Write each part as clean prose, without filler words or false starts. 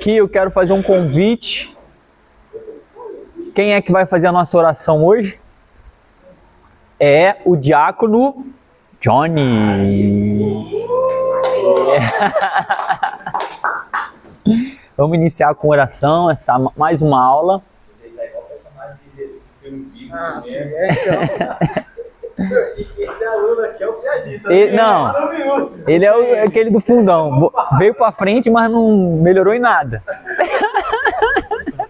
aqui, eu quero fazer um convite. Quem é que vai fazer a nossa oração hoje? É o diácono Johnny. Vamos iniciar com oração, mais uma aula. Esse aluno aqui é o piadista. Ele é aquele do fundão. Veio pra frente, mas não melhorou em nada.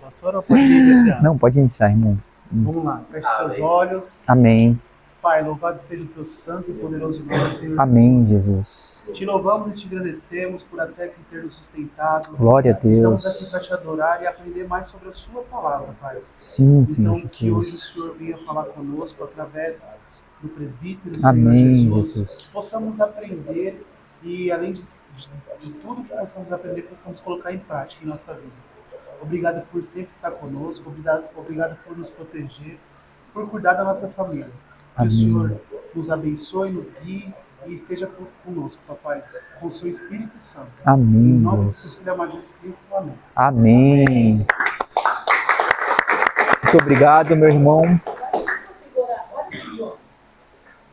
Pastor, ou pode iniciar? Não, pode iniciar, irmão. Vamos lá, feche seus olhos. Amém. Pai, louvado seja o teu santo e poderoso nome, Senhor. Amém, Jesus. Te louvamos e te agradecemos por até que ter nos sustentado. Glória a Deus. Estamos aqui para te adorar e aprender mais sobre a sua palavra, Pai. Sim, Senhor Então, que hoje o Jesus. Senhor venha falar conosco através do presbítero, Amém, Senhor Jesus. possamos aprender e, além de tudo que possamos aprender, possamos colocar em prática em nossa vida. Obrigado por sempre estar conosco, obrigado por nos proteger, por cuidar da nossa família. Que Amém. o Senhor nos abençoe, nos guie e esteja conosco, papai, com o seu Espírito Santo. Amém, Em nome do Deus. seu Filho amado Jesus Cristo, amém. Amém. Muito obrigado, meu irmão.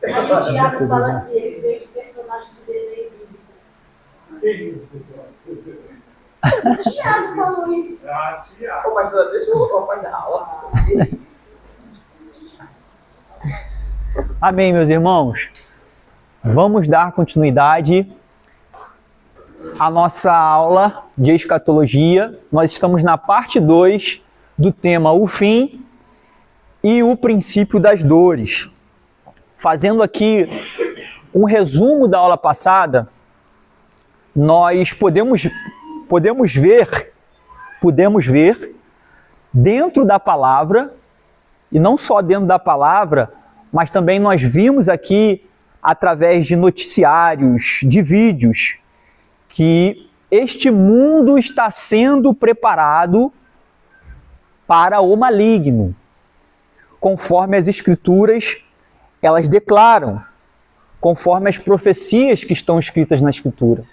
Aí o Tiago fala assim, ele veio de personagem de desenho bíblico. O Tiago falou isso. Tiago. Ô, pastor, deixa eu papai da aula. Amém, meus irmãos. Vamos dar continuidade à nossa aula de escatologia. Nós estamos na parte 2 do tema O Fim e o Princípio das Dores. Fazendo aqui um resumo da aula passada, nós podemos ver dentro da palavra, e não só dentro da palavra, mas também nós vimos aqui, através de noticiários, de vídeos, que este mundo está sendo preparado para o maligno, conforme as Escrituras elas declaram, conforme as profecias que estão escritas na Escritura.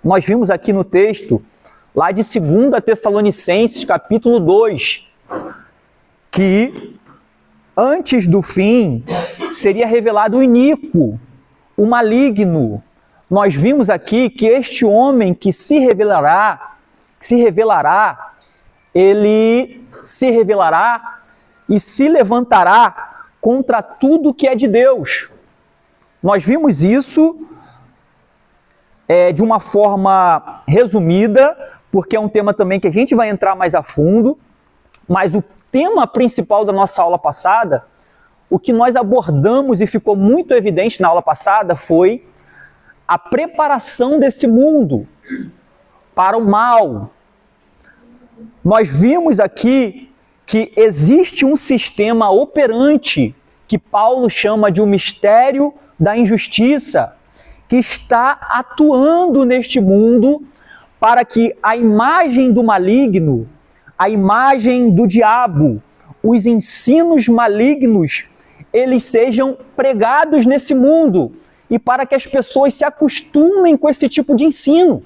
Nós vimos aqui no texto, lá de 2 Tessalonicenses, capítulo 2, que antes do fim seria revelado o iníquo, o maligno. Nós vimos aqui que este homem que se revelará, ele se revelará e se levantará contra tudo que é de Deus. Nós vimos isso de uma forma resumida, porque é um tema também que a gente vai entrar mais a fundo, mas o tema principal da nossa aula passada, o que nós abordamos e ficou muito evidente na aula passada foi a preparação desse mundo para o mal. Nós vimos aqui que existe um sistema operante que Paulo chama de um mistério da injustiça, que está atuando neste mundo para que a imagem do maligno, a imagem do diabo, os ensinos malignos, eles sejam pregados nesse mundo e para que as pessoas se acostumem com esse tipo de ensino.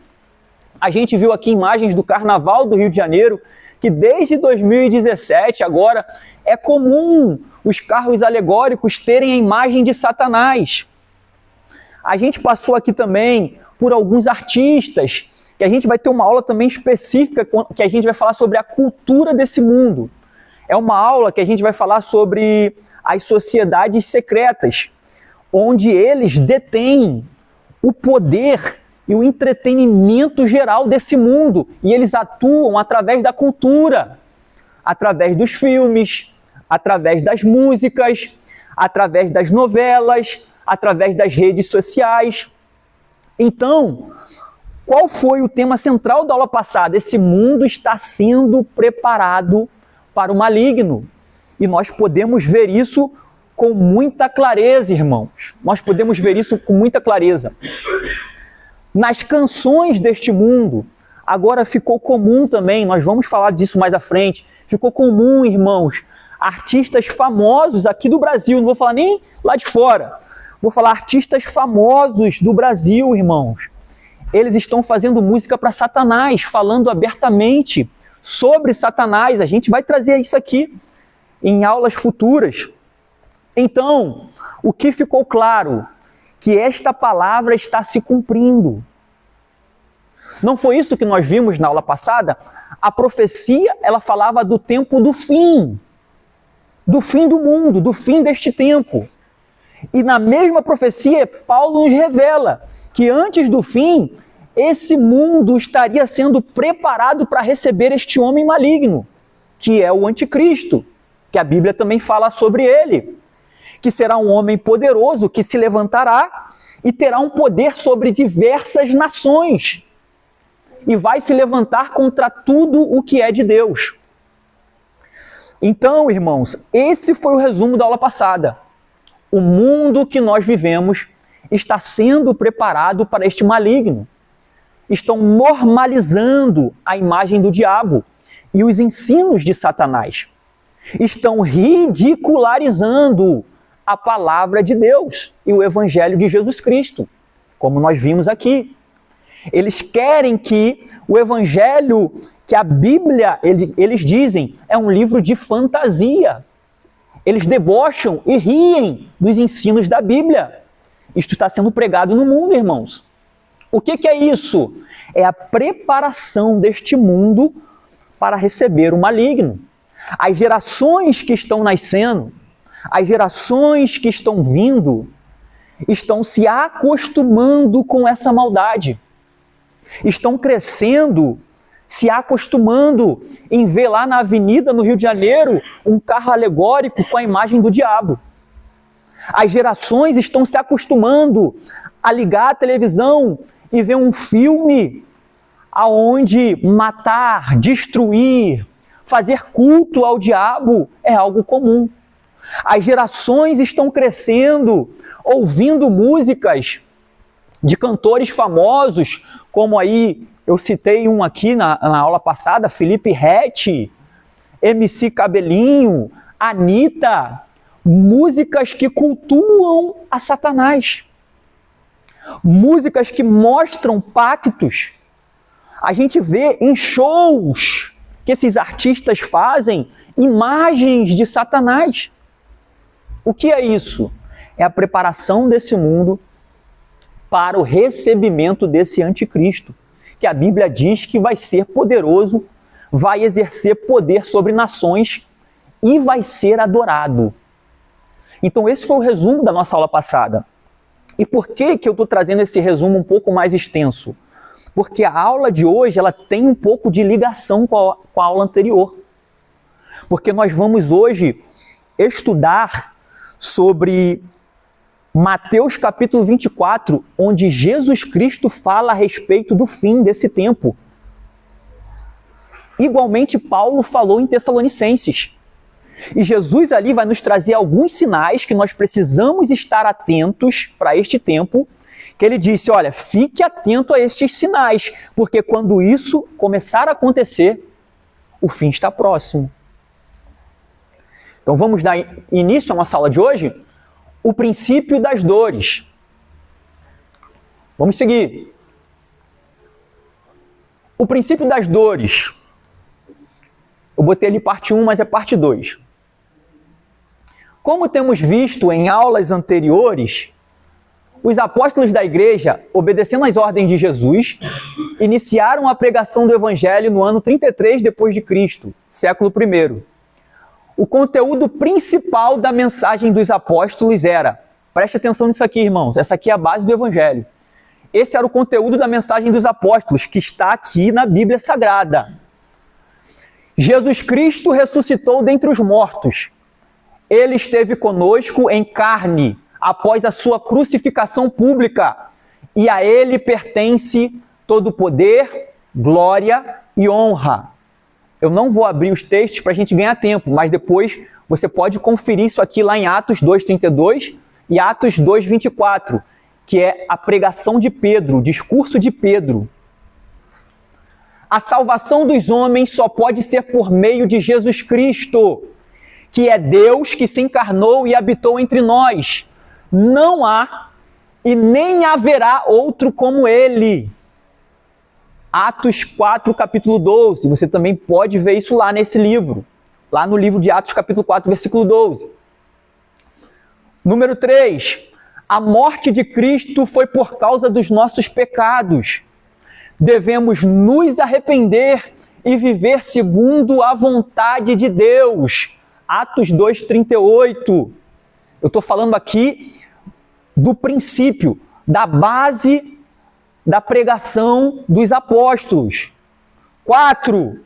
A gente viu aqui imagens do Carnaval do Rio de Janeiro, que desde 2017 agora é comum os carros alegóricos terem a imagem de Satanás. A gente passou aqui também por alguns artistas, que a gente vai ter uma aula também específica, que a gente vai falar sobre a cultura desse mundo. É uma aula que a gente vai falar sobre as sociedades secretas, onde eles detêm o poder e o entretenimento geral desse mundo. E eles atuam através da cultura, através dos filmes, através das músicas, através das novelas, através das redes sociais. Então, qual foi o tema central da aula passada? Esse mundo está sendo preparado para o maligno. E nós podemos ver isso com muita clareza, irmãos. Nós podemos ver isso com muita clareza. Nas canções deste mundo, agora ficou comum também, nós vamos falar disso mais à frente, ficou comum, irmãos, artistas famosos aqui do Brasil, não vou falar nem lá de fora, vou falar artistas famosos do Brasil, irmãos, eles estão fazendo música para Satanás, falando abertamente sobre Satanás. A gente vai trazer isso aqui em aulas futuras. Então, o que ficou claro? Que esta palavra está se cumprindo. Não foi isso que nós vimos na aula passada? A profecia, ela falava do tempo do fim do mundo, do fim deste tempo. E na mesma profecia, Paulo nos revela que antes do fim, esse mundo estaria sendo preparado para receber este homem maligno, que é o anticristo, que a Bíblia também fala sobre ele, que será um homem poderoso que se levantará e terá um poder sobre diversas nações e vai se levantar contra tudo o que é de Deus. Então, irmãos, esse foi o resumo da aula passada. O mundo que nós vivemos está sendo preparado para este maligno. Estão normalizando a imagem do diabo e os ensinos de Satanás. Estão ridicularizando a palavra de Deus e o evangelho de Jesus Cristo, como nós vimos aqui. Eles querem que o evangelho, que a Bíblia, eles dizem, é um livro de fantasia. Eles debocham e riem dos ensinos da Bíblia. Isto está sendo pregado no mundo, irmãos. O que é isso? É a preparação deste mundo para receber o maligno. As gerações que estão nascendo, as gerações que estão vindo, estão se acostumando com essa maldade. Estão crescendo, se acostumando em ver lá na avenida, no Rio de Janeiro, um carro alegórico com a imagem do diabo. As gerações estão se acostumando a ligar a televisão e ver um filme aonde matar, destruir, fazer culto ao diabo é algo comum. As gerações estão crescendo, ouvindo músicas de cantores famosos, como aí eu citei um aqui na aula passada, Felipe Ret, MC Cabelinho, Anitta, músicas que cultuam a Satanás. Músicas que mostram pactos. A gente vê em shows que esses artistas fazem imagens de Satanás. O que é isso? É a preparação desse mundo para o recebimento desse anticristo, que a Bíblia diz que vai ser poderoso, vai exercer poder sobre nações e vai ser adorado. Então esse foi o resumo da nossa aula passada. E por que eu estou trazendo esse resumo um pouco mais extenso? Porque a aula de hoje ela tem um pouco de ligação com a aula anterior. Porque nós vamos hoje estudar sobre Mateus capítulo 24, onde Jesus Cristo fala a respeito do fim desse tempo. Igualmente, Paulo falou em Tessalonicenses. E Jesus ali vai nos trazer alguns sinais que nós precisamos estar atentos para este tempo, que ele disse, olha, fique atento a estes sinais, porque quando isso começar a acontecer, o fim está próximo. Então vamos dar início à nossa aula de hoje? O princípio das dores. Vamos seguir. O princípio das dores. Eu botei ali parte 1, mas é parte 2. Como temos visto em aulas anteriores, os apóstolos da igreja, obedecendo às ordens de Jesus, iniciaram a pregação do evangelho no ano 33 depois de Cristo, século I. O conteúdo principal da mensagem dos apóstolos era, preste atenção nisso aqui, irmãos, essa aqui é a base do evangelho. Esse era o conteúdo da mensagem dos apóstolos, que está aqui na Bíblia Sagrada. Jesus Cristo ressuscitou dentre os mortos. Ele esteve conosco em carne, após a sua crucificação pública, e a ele pertence todo poder, glória e honra. Eu não vou abrir os textos para a gente ganhar tempo, mas depois você pode conferir isso aqui lá em Atos 2,32 e Atos 2,24, que é a pregação de Pedro, o discurso de Pedro. A salvação dos homens só pode ser por meio de Jesus Cristo, que é Deus que se encarnou e habitou entre nós. Não há e nem haverá outro como Ele. Atos 4, capítulo 12. Você também pode ver isso lá nesse livro. Lá no livro de Atos, capítulo 4, versículo 12. Número 3. A morte de Cristo foi por causa dos nossos pecados. Devemos nos arrepender e viver segundo a vontade de Deus. Atos 2:38. Eu estou falando aqui do princípio, da base da pregação dos apóstolos. 4.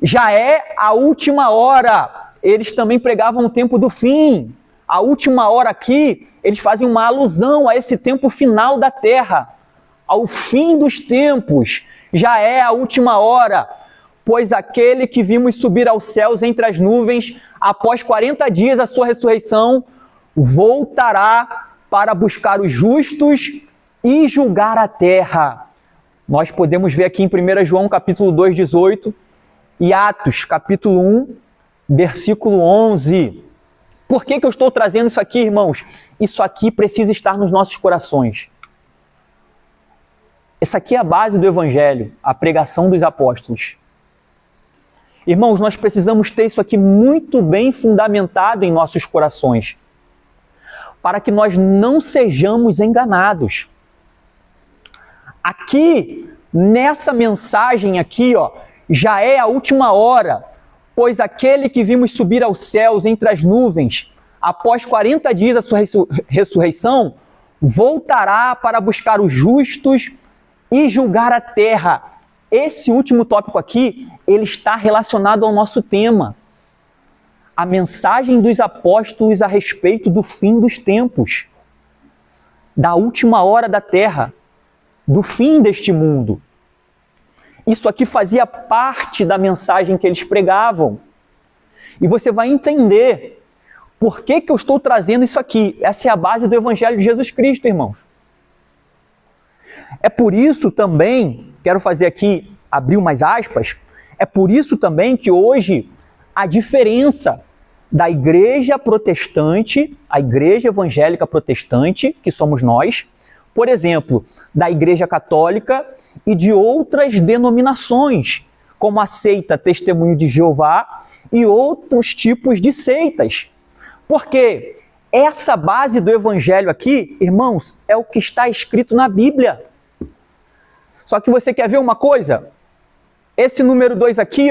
Já é a última hora. Eles também pregavam o tempo do fim. A última hora aqui, eles fazem uma alusão a esse tempo final da terra, ao fim dos tempos. Já é a última hora, pois aquele que vimos subir aos céus entre as nuvens, após 40 dias a sua ressurreição, voltará para buscar os justos e julgar a terra. Nós podemos ver aqui em 1 João capítulo 2, 18 e Atos capítulo 1, versículo 11. Por que eu estou trazendo isso aqui, irmãos? Isso aqui precisa estar nos nossos corações. Essa aqui é a base do Evangelho, a pregação dos apóstolos. Irmãos, nós precisamos ter isso aqui muito bem fundamentado em nossos corações, para que nós não sejamos enganados. Aqui, nessa mensagem aqui, já é a última hora, pois aquele que vimos subir aos céus entre as nuvens, após 40 dias a sua ressurreição, voltará para buscar os justos e julgar a terra. Esse último tópico aqui, ele está relacionado ao nosso tema. A mensagem dos apóstolos a respeito do fim dos tempos, da última hora da terra, do fim deste mundo. Isso aqui fazia parte da mensagem que eles pregavam. E você vai entender por que eu estou trazendo isso aqui. Essa é a base do Evangelho de Jesus Cristo, irmãos. É por isso também, quero fazer aqui, abrir umas aspas, é por isso também que hoje a diferença da igreja protestante, a igreja evangélica protestante, que somos nós, por exemplo, da igreja católica e de outras denominações, como a seita Testemunho de Jeová e outros tipos de seitas. Porque essa base do evangelho aqui, irmãos, é o que está escrito na Bíblia. Só que você quer ver uma coisa? Esse número 2 aqui,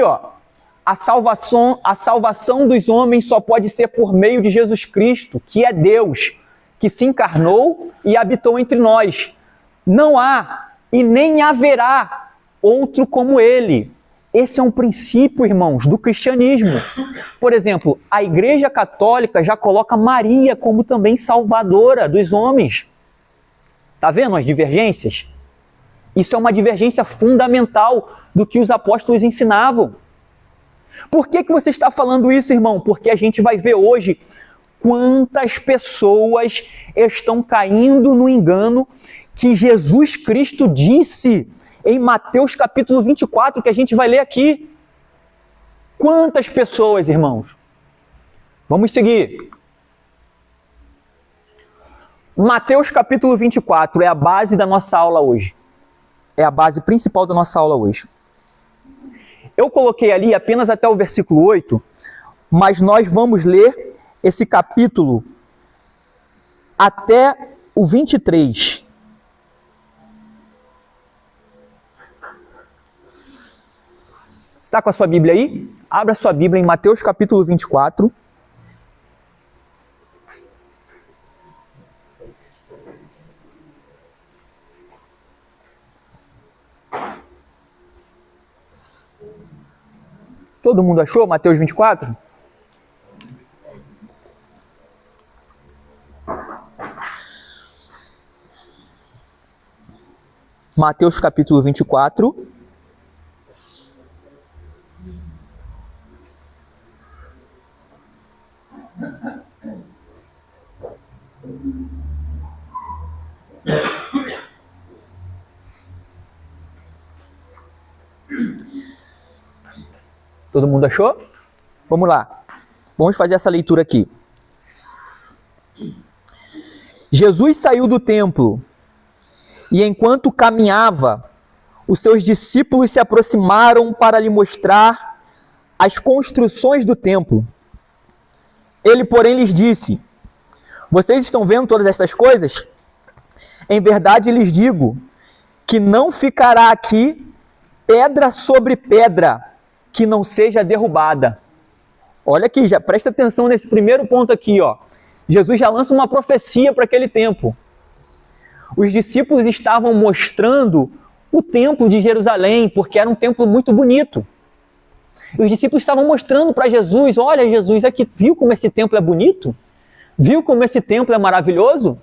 a salvação dos homens só pode ser por meio de Jesus Cristo, que é Deus, que se encarnou e habitou entre nós. Não há e nem haverá outro como ele. Esse é um princípio, irmãos, do cristianismo. Por exemplo, a Igreja Católica já coloca Maria como também salvadora dos homens. Está vendo as divergências? Isso é uma divergência fundamental do que os apóstolos ensinavam. Por que você está falando isso, irmão? Porque a gente vai ver hoje quantas pessoas estão caindo no engano que Jesus Cristo disse em Mateus capítulo 24, que a gente vai ler aqui. Quantas pessoas, irmãos? Vamos seguir. Mateus capítulo 24 é a base da nossa aula hoje. É a base principal da nossa aula hoje. Eu coloquei ali apenas até o versículo 8, mas nós vamos ler esse capítulo até o 23. Está com a sua Bíblia aí? Abra sua Bíblia em Mateus capítulo 24. Todo mundo achou Mateus 24? Mateus capítulo 24. Todo mundo achou? Vamos lá. Vamos fazer essa leitura aqui. Jesus saiu do templo e, enquanto caminhava, os seus discípulos se aproximaram para lhe mostrar as construções do templo. Ele, porém, lhes disse: vocês estão vendo todas estas coisas? Em verdade lhes digo que não ficará aqui pedra sobre pedra que não seja derrubada. Olha aqui, já presta atenção nesse primeiro ponto aqui, ó. Jesus já lança uma profecia para aquele tempo. Os discípulos estavam mostrando o templo de Jerusalém, porque era um templo muito bonito. E os discípulos estavam mostrando para Jesus: olha, Jesus, aqui, viu como esse templo é bonito? Viu como esse templo é maravilhoso?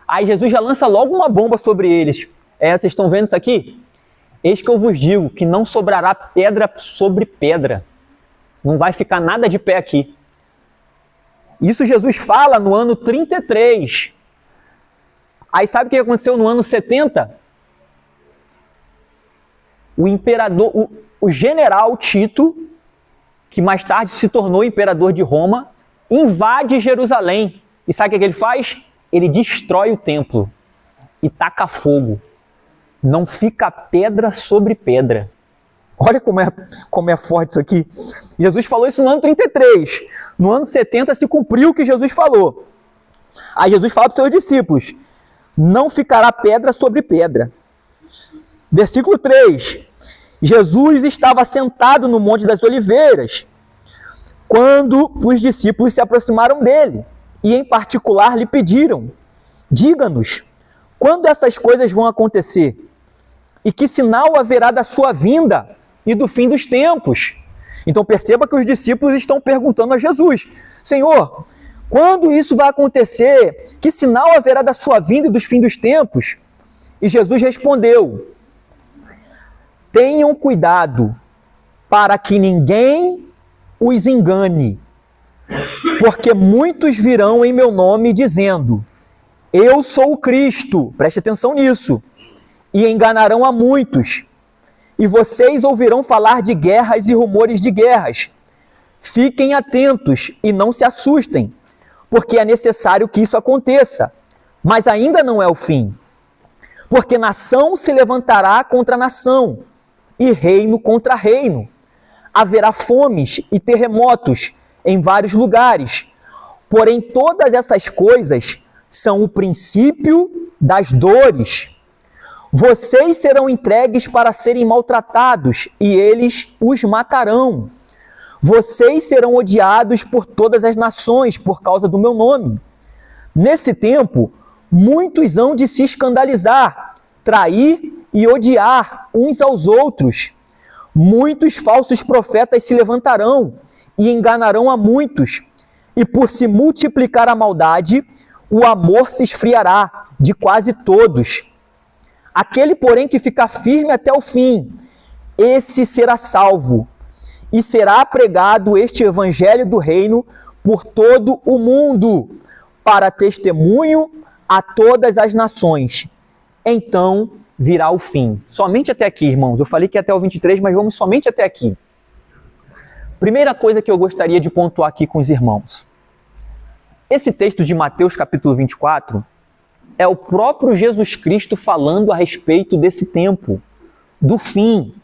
Aí Jesus já lança logo uma bomba sobre eles. Vocês estão vendo isso aqui? Eis que eu vos digo que não sobrará pedra sobre pedra. Não vai ficar nada de pé aqui. Isso Jesus fala no ano 33. Aí sabe o que aconteceu no ano 70? O imperador, o general Tito, que mais tarde se tornou imperador de Roma, invade Jerusalém. E sabe o que ele faz? Ele destrói o templo e taca fogo. Não fica pedra sobre pedra. Olha como é forte isso aqui. Jesus falou isso no ano 33. No ano 70 se cumpriu o que Jesus falou. Aí Jesus fala para os seus discípulos: não ficará pedra sobre pedra. Versículo 3. Jesus estava sentado no Monte das Oliveiras, quando os discípulos se aproximaram dele, e em particular lhe pediram: diga-nos, quando essas coisas vão acontecer? E que sinal haverá da sua vinda e do fim dos tempos? Então perceba que os discípulos estão perguntando a Jesus: Senhor, quando isso vai acontecer? Que sinal haverá da sua vinda e dos fim dos tempos? E Jesus respondeu: tenham cuidado para que ninguém os engane, porque muitos virão em meu nome dizendo: eu sou o Cristo, preste atenção nisso, e enganarão a muitos. E vocês ouvirão falar de guerras e rumores de guerras. Fiquem atentos e não se assustem, porque é necessário que isso aconteça, mas ainda não é o fim. Porque nação se levantará contra nação, e reino contra reino. Haverá fomes e terremotos em vários lugares. Porém, todas essas coisas são o princípio das dores. Vocês serão entregues para serem maltratados, e eles os matarão. Vocês serão odiados por todas as nações por causa do meu nome. Nesse tempo, muitos hão de se escandalizar, trair e odiar uns aos outros. Muitos falsos profetas se levantarão e enganarão a muitos. E por se multiplicar a maldade, o amor se esfriará de quase todos. Aquele, porém, que ficar firme até o fim, esse será salvo. E será pregado este evangelho do reino por todo o mundo, para testemunho a todas as nações. Então virá o fim. Somente até aqui, irmãos. Eu falei que até o 23, mas vamos somente até aqui. Primeira coisa que eu gostaria de pontuar aqui com os irmãos. Esse texto de Mateus capítulo 24 é o próprio Jesus Cristo falando a respeito desse tempo, do fim.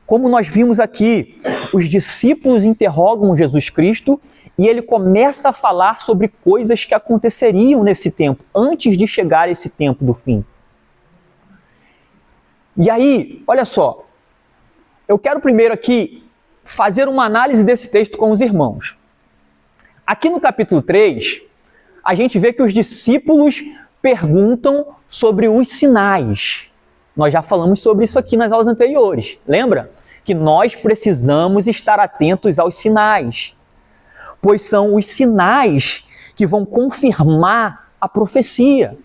Como nós vimos aqui, os discípulos interrogam Jesus Cristo e ele começa a falar sobre coisas que aconteceriam nesse tempo, antes de chegar esse tempo do fim. E aí, olha só, eu quero primeiro aqui fazer uma análise desse texto com os irmãos. Aqui no capítulo 3, a gente vê que os discípulos perguntam sobre os sinais. Nós já falamos sobre isso aqui nas aulas anteriores. Lembra? Que nós precisamos estar atentos aos sinais, pois são os sinais que vão confirmar a profecia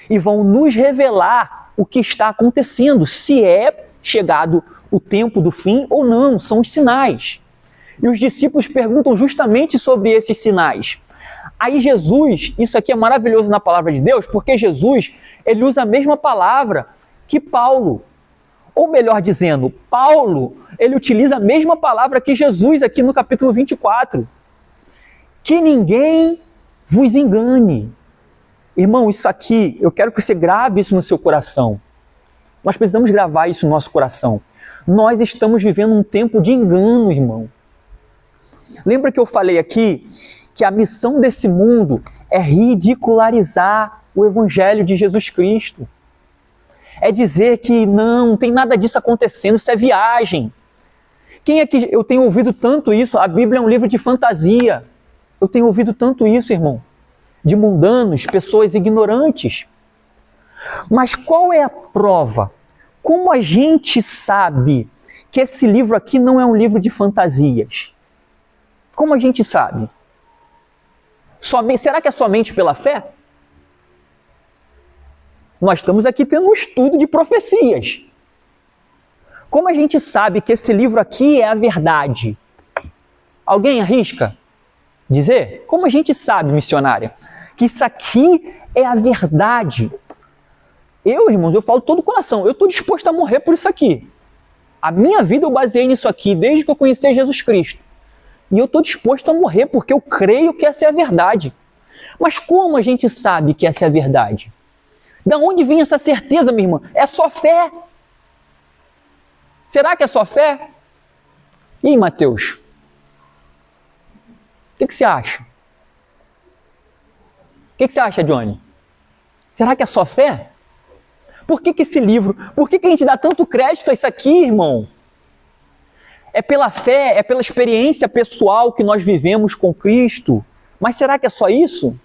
e vão nos revelar o que está acontecendo, se é chegado o tempo do fim ou não, são os sinais. E os discípulos perguntam justamente sobre esses sinais. Aí Jesus, isso aqui é maravilhoso na palavra de Deus, porque Jesus, ele usa a mesma palavra que Paulo. Ou melhor dizendo, Paulo, ele utiliza a mesma palavra que Jesus aqui no capítulo 24. Que ninguém vos engane. Irmão, isso aqui, eu quero que você grave isso no seu coração. Nós precisamos gravar isso no nosso coração. Nós estamos vivendo um tempo de engano, irmão. Lembra que eu falei aqui que a missão desse mundo é ridicularizar o Evangelho de Jesus Cristo. É dizer que não tem nada disso acontecendo, isso é viagem. Quem é que eu tenho ouvido tanto isso? A Bíblia é um livro de fantasia. Eu tenho ouvido tanto isso, irmão. De mundanos, pessoas ignorantes. Mas qual é a prova? Como a gente sabe que esse livro aqui não é um livro de fantasias? Como a gente sabe? Será que é somente pela fé? Nós estamos aqui tendo um estudo de profecias. Como a gente sabe que esse livro aqui é a verdade? Alguém arrisca dizer? Como a gente sabe, missionária, que isso aqui é a verdade? Eu, irmãos, eu falo todo o coração, eu estou disposto a morrer por isso aqui. A minha vida eu baseei nisso aqui desde que eu conheci Jesus Cristo. E eu estou disposto a morrer porque eu creio que essa é a verdade. Mas como a gente sabe que essa é a verdade? Da onde vem essa certeza, minha irmã? É só fé. Será que é só fé? E aí, Mateus? O que você acha? O que você acha, Johnny? Será que é só fé? Por que esse livro? Por que a gente dá tanto crédito a isso aqui, irmão? É pela fé, é pela experiência pessoal que nós vivemos com Cristo. Mas será que é só isso?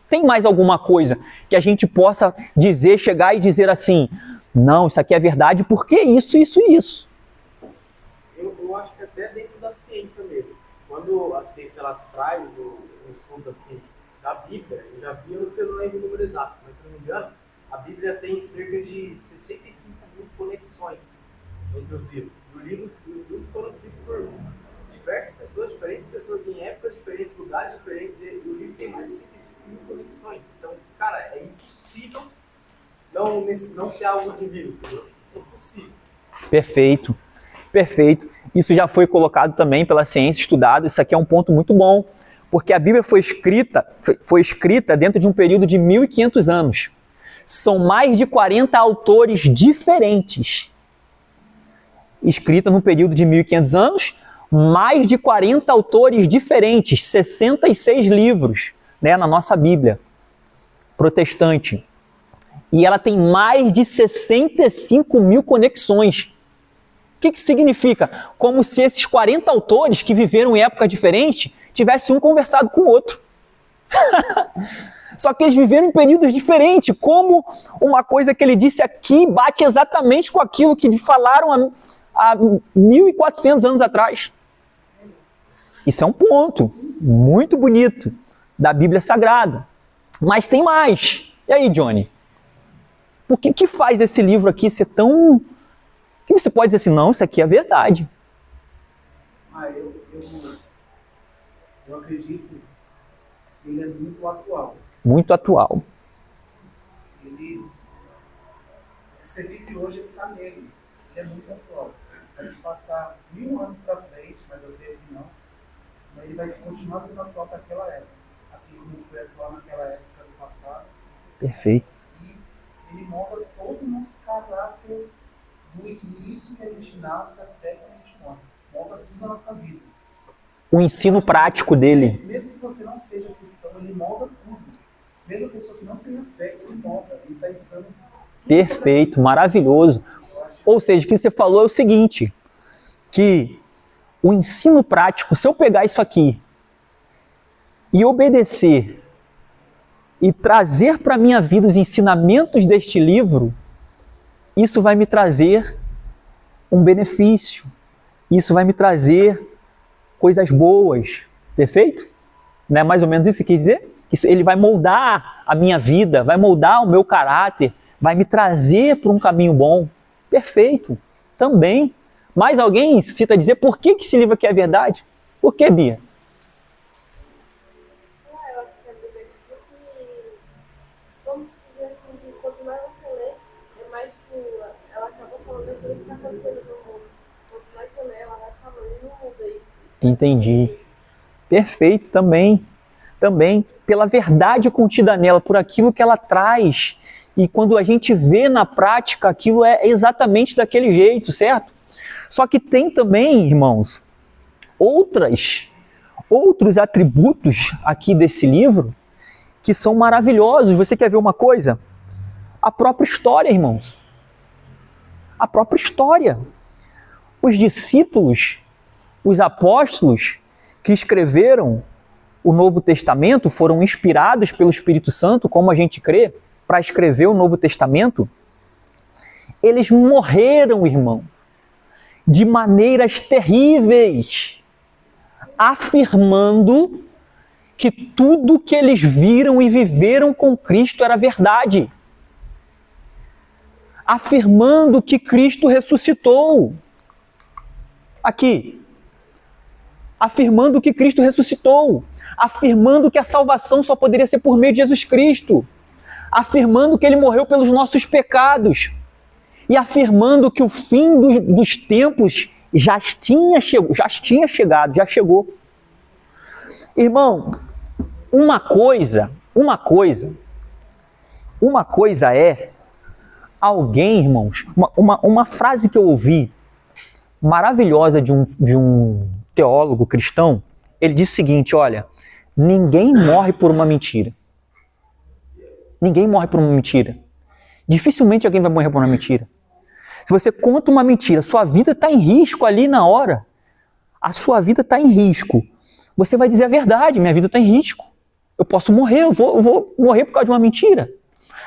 Tem mais alguma coisa que a gente possa dizer, chegar e dizer assim, não, isso aqui é verdade, porque isso, isso e isso? Eu acho que até dentro da ciência mesmo. Quando a ciência ela traz um estudo assim da Bíblia, eu já vi, eu não lembro o número exato, mas se não me engano, a Bíblia tem cerca de 65 mil conexões entre os livros. Os livros foram escritos por diversas pessoas, diferentes pessoas em épocas diferentes, lugares diferentes, e o livro tem mais de 65 mil conexões. Então, cara, é impossível não ser algo divino, entendeu? É impossível. Perfeito, perfeito. Isso já foi colocado também pela ciência, estudado. Isso aqui é um ponto muito bom, porque a Bíblia foi escrita dentro de um período de 1.500 anos. São mais de 40 autores diferentes. Escrita num período de 1.500 anos, mais de 40 autores diferentes, 66 livros, né, na nossa Bíblia protestante. E ela tem mais de 65 mil conexões. O que significa? Como se esses 40 autores que viveram em época diferente tivessem um conversado com o outro. Só que eles viveram em períodos diferentes. Como uma coisa que ele disse aqui bate exatamente com aquilo que falaram há 1.400 anos atrás. Isso é um ponto muito bonito da Bíblia Sagrada. Mas tem mais. E aí, Johnny? O que faz esse livro aqui ser tão... que você pode dizer assim, não, isso aqui é verdade. Eu acredito que ele é muito atual. Muito atual. Você vive hoje, ele está nele. Ele é muito atual. Vai se passar 1000 anos para frente, mas eu creio que não. Mas ele vai continuar sendo atual para aquela época. Assim como foi atual naquela época do passado. Perfeito. E ele molda todo o nosso caráter do início que a gente nasce até que a gente morre. Molda tudo a nossa vida. O ensino prático dele. Mesmo que você não seja cristão, ele molda tudo. Mesmo a pessoa que não tem fé, ele molda. Ele está ensinando. Perfeito, maravilhoso. Ou seja, o que você falou é o seguinte, que o ensino prático, se eu pegar isso aqui e obedecer e trazer para a minha vida os ensinamentos deste livro, isso vai me trazer um benefício, isso vai me trazer coisas boas, perfeito? Não é mais ou menos isso que quis dizer? Isso, ele vai moldar a minha vida, vai moldar o meu caráter, vai me trazer para um caminho bom. Perfeito, também. Mais alguém cita dizer por que esse livro aqui é verdade? Por que, Bia? Eu acho que a Bíblia diz que, vamos dizer assim, que quanto mais você lê, é mais tipo, ela acaba falando aquilo que está acontecendo no mundo. Quanto mais você lê, ela vai falando e não muda isso. Entendi. Perfeito, também. Também, pela verdade contida nela, por aquilo que ela traz E quando a gente vê na prática, aquilo é exatamente daquele jeito, certo? Só que tem também, irmãos, outros atributos aqui desse livro que são maravilhosos. Você quer ver uma coisa? A própria história, irmãos. A própria história. Os discípulos, os apóstolos que escreveram o Novo Testamento foram inspirados pelo Espírito Santo, como a gente crê, para escrever o Novo Testamento. Eles morreram, irmão, de maneiras terríveis, afirmando que tudo que eles viram e viveram com Cristo era verdade. Afirmando que Cristo ressuscitou. Aqui. Afirmando que Cristo ressuscitou. Afirmando que a salvação só poderia ser por meio de Jesus Cristo. Afirmando que Ele morreu pelos nossos pecados. E afirmando que o fim dos tempos já chegou. Irmão, uma coisa é alguém, irmãos, uma frase que eu ouvi maravilhosa de um teólogo cristão. Ele disse o seguinte: olha, ninguém morre por uma mentira. Ninguém morre por uma mentira. Dificilmente alguém vai morrer por uma mentira. Se você conta uma mentira, sua vida está em risco ali na hora. A sua vida está em risco. Você vai dizer a verdade: minha vida está em risco. Eu posso morrer, eu vou morrer por causa de uma mentira.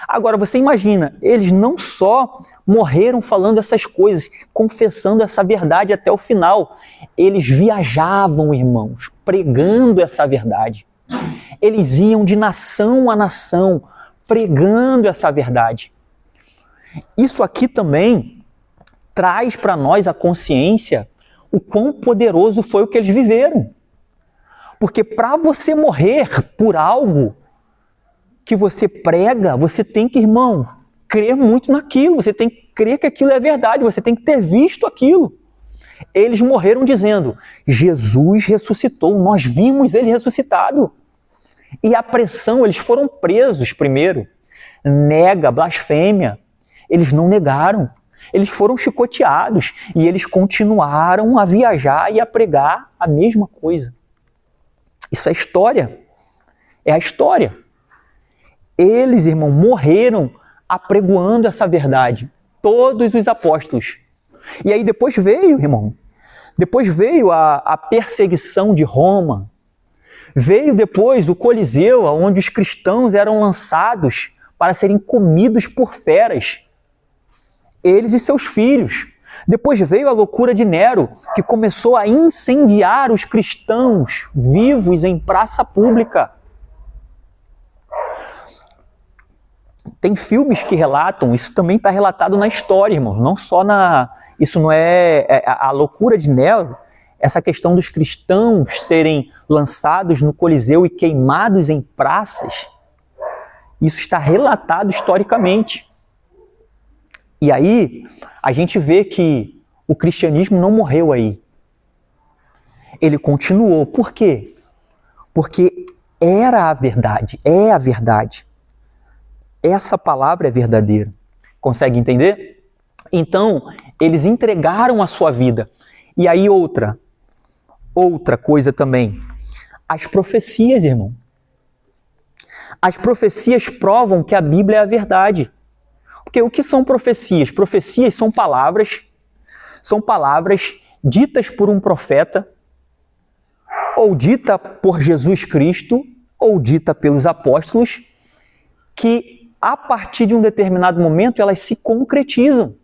Agora, você imagina, eles não só morreram falando essas coisas, confessando essa verdade até o final. Eles viajavam, irmãos, pregando essa verdade. Eles iam de nação a nação, pregando essa verdade. Isso aqui também traz para nós a consciência o quão poderoso foi o que eles viveram. Porque para você morrer por algo que você prega, você tem que, irmão, crer muito naquilo, você tem que crer que aquilo é verdade, você tem que ter visto aquilo. Eles morreram dizendo: Jesus ressuscitou, nós vimos Ele ressuscitado. E a pressão, eles foram presos primeiro. Nega, blasfêmia. Eles não negaram. Eles foram chicoteados e eles continuaram a viajar e a pregar a mesma coisa. Isso é história. É a história. Eles, irmão, morreram apregoando essa verdade. Todos os apóstolos. E aí depois veio, irmão, a perseguição de Roma. Veio depois o Coliseu, onde os cristãos eram lançados para serem comidos por feras. Eles e seus filhos. Depois veio a loucura de Nero, que começou a incendiar os cristãos vivos em praça pública. Tem filmes que relatam, isso também está relatado na história, irmãos, não só na... Isso não é a loucura de Nero, essa questão dos cristãos serem lançados no Coliseu e queimados em praças. Isso está relatado historicamente. E aí, a gente vê que o cristianismo não morreu aí. Ele continuou. Por quê? Porque era a verdade, é a verdade. Essa palavra é verdadeira. Consegue entender? Então, eles entregaram a sua vida. E aí outra coisa também. As profecias, irmão. As profecias provam que a Bíblia é a verdade. Porque o que são profecias? Profecias são palavras ditas por um profeta, ou dita por Jesus Cristo, ou dita pelos apóstolos, que a partir de um determinado momento elas se concretizam.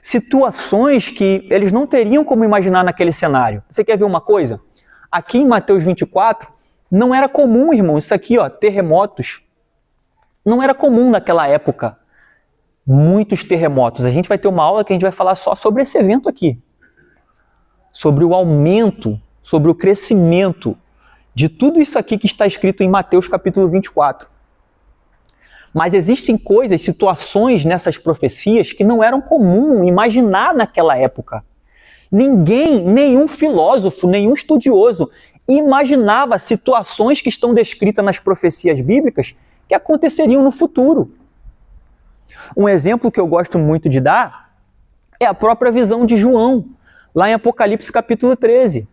Situações que eles não teriam como imaginar naquele cenário. Você quer ver uma coisa? Aqui em Mateus 24, não era comum, irmão, isso aqui, ó, terremotos. Não era comum naquela época. Muitos terremotos. A gente vai ter uma aula que a gente vai falar só sobre esse evento aqui. Sobre o aumento, sobre o crescimento de tudo isso aqui que está escrito em Mateus capítulo 24. Mas existem coisas, situações nessas profecias que não eram comum imaginar naquela época. Nenhum filósofo, nenhum estudioso imaginava situações que estão descritas nas profecias bíblicas que aconteceriam no futuro. Um exemplo que eu gosto muito de dar é a própria visão de João, lá em Apocalipse capítulo 13.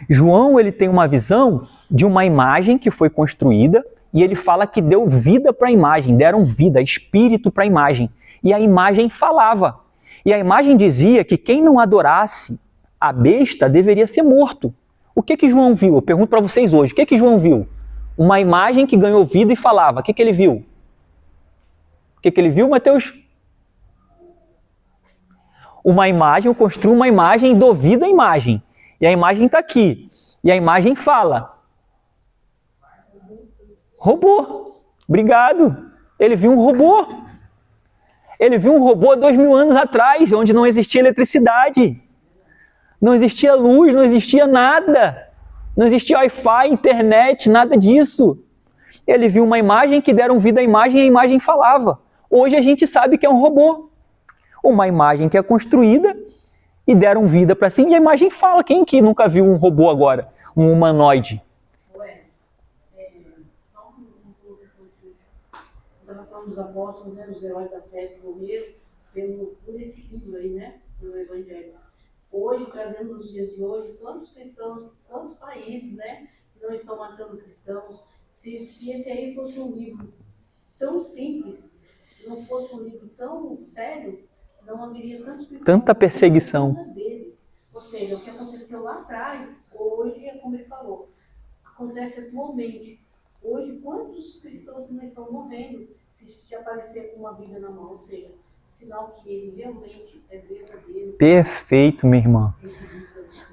João, ele tem uma visão de uma imagem que foi construída e ele fala que deu vida para a imagem, deram vida, espírito para a imagem. E a imagem falava. E a imagem dizia que quem não adorasse a besta deveria ser morto. O que João viu? Eu pergunto para vocês hoje, o que João viu? Uma imagem que ganhou vida e falava. O que ele viu? O que ele viu, Mateus? Uma imagem, eu construo uma imagem e dou vida à imagem. E a imagem está aqui. E a imagem fala. Robô. Obrigado. Ele viu um robô. Ele viu um robô há 2000 anos atrás, onde não existia eletricidade. Não existia luz, não existia nada. Não existia Wi-Fi, internet, nada disso. Ele viu uma imagem que deram vida à imagem e a imagem falava. Hoje a gente sabe que é um robô. Uma imagem que é construída e deram vida para si e a imagem fala. Quem que nunca viu um robô agora? Um humanoide? Só uma colocação aqui. Estava falando dos apóstolos, né, dos heróis da fé que morreram por esse livro aí, né, do Evangelho. Hoje, trazendo nos dias de hoje, tantos cristãos, tantos países, né, que não estão matando cristãos. Se esse aí fosse um livro tão simples, se não fosse um livro tão sério, não haveria tantos cristãos. Tanta perseguição. Deles. Ou seja, o que aconteceu lá atrás, hoje é como ele falou, acontece atualmente. Hoje, quantos cristãos não estão morrendo se aparecer com uma Bíblia na mão? Ou seja, sinal que ele realmente é verdadeiro. Perfeito, minha irmã.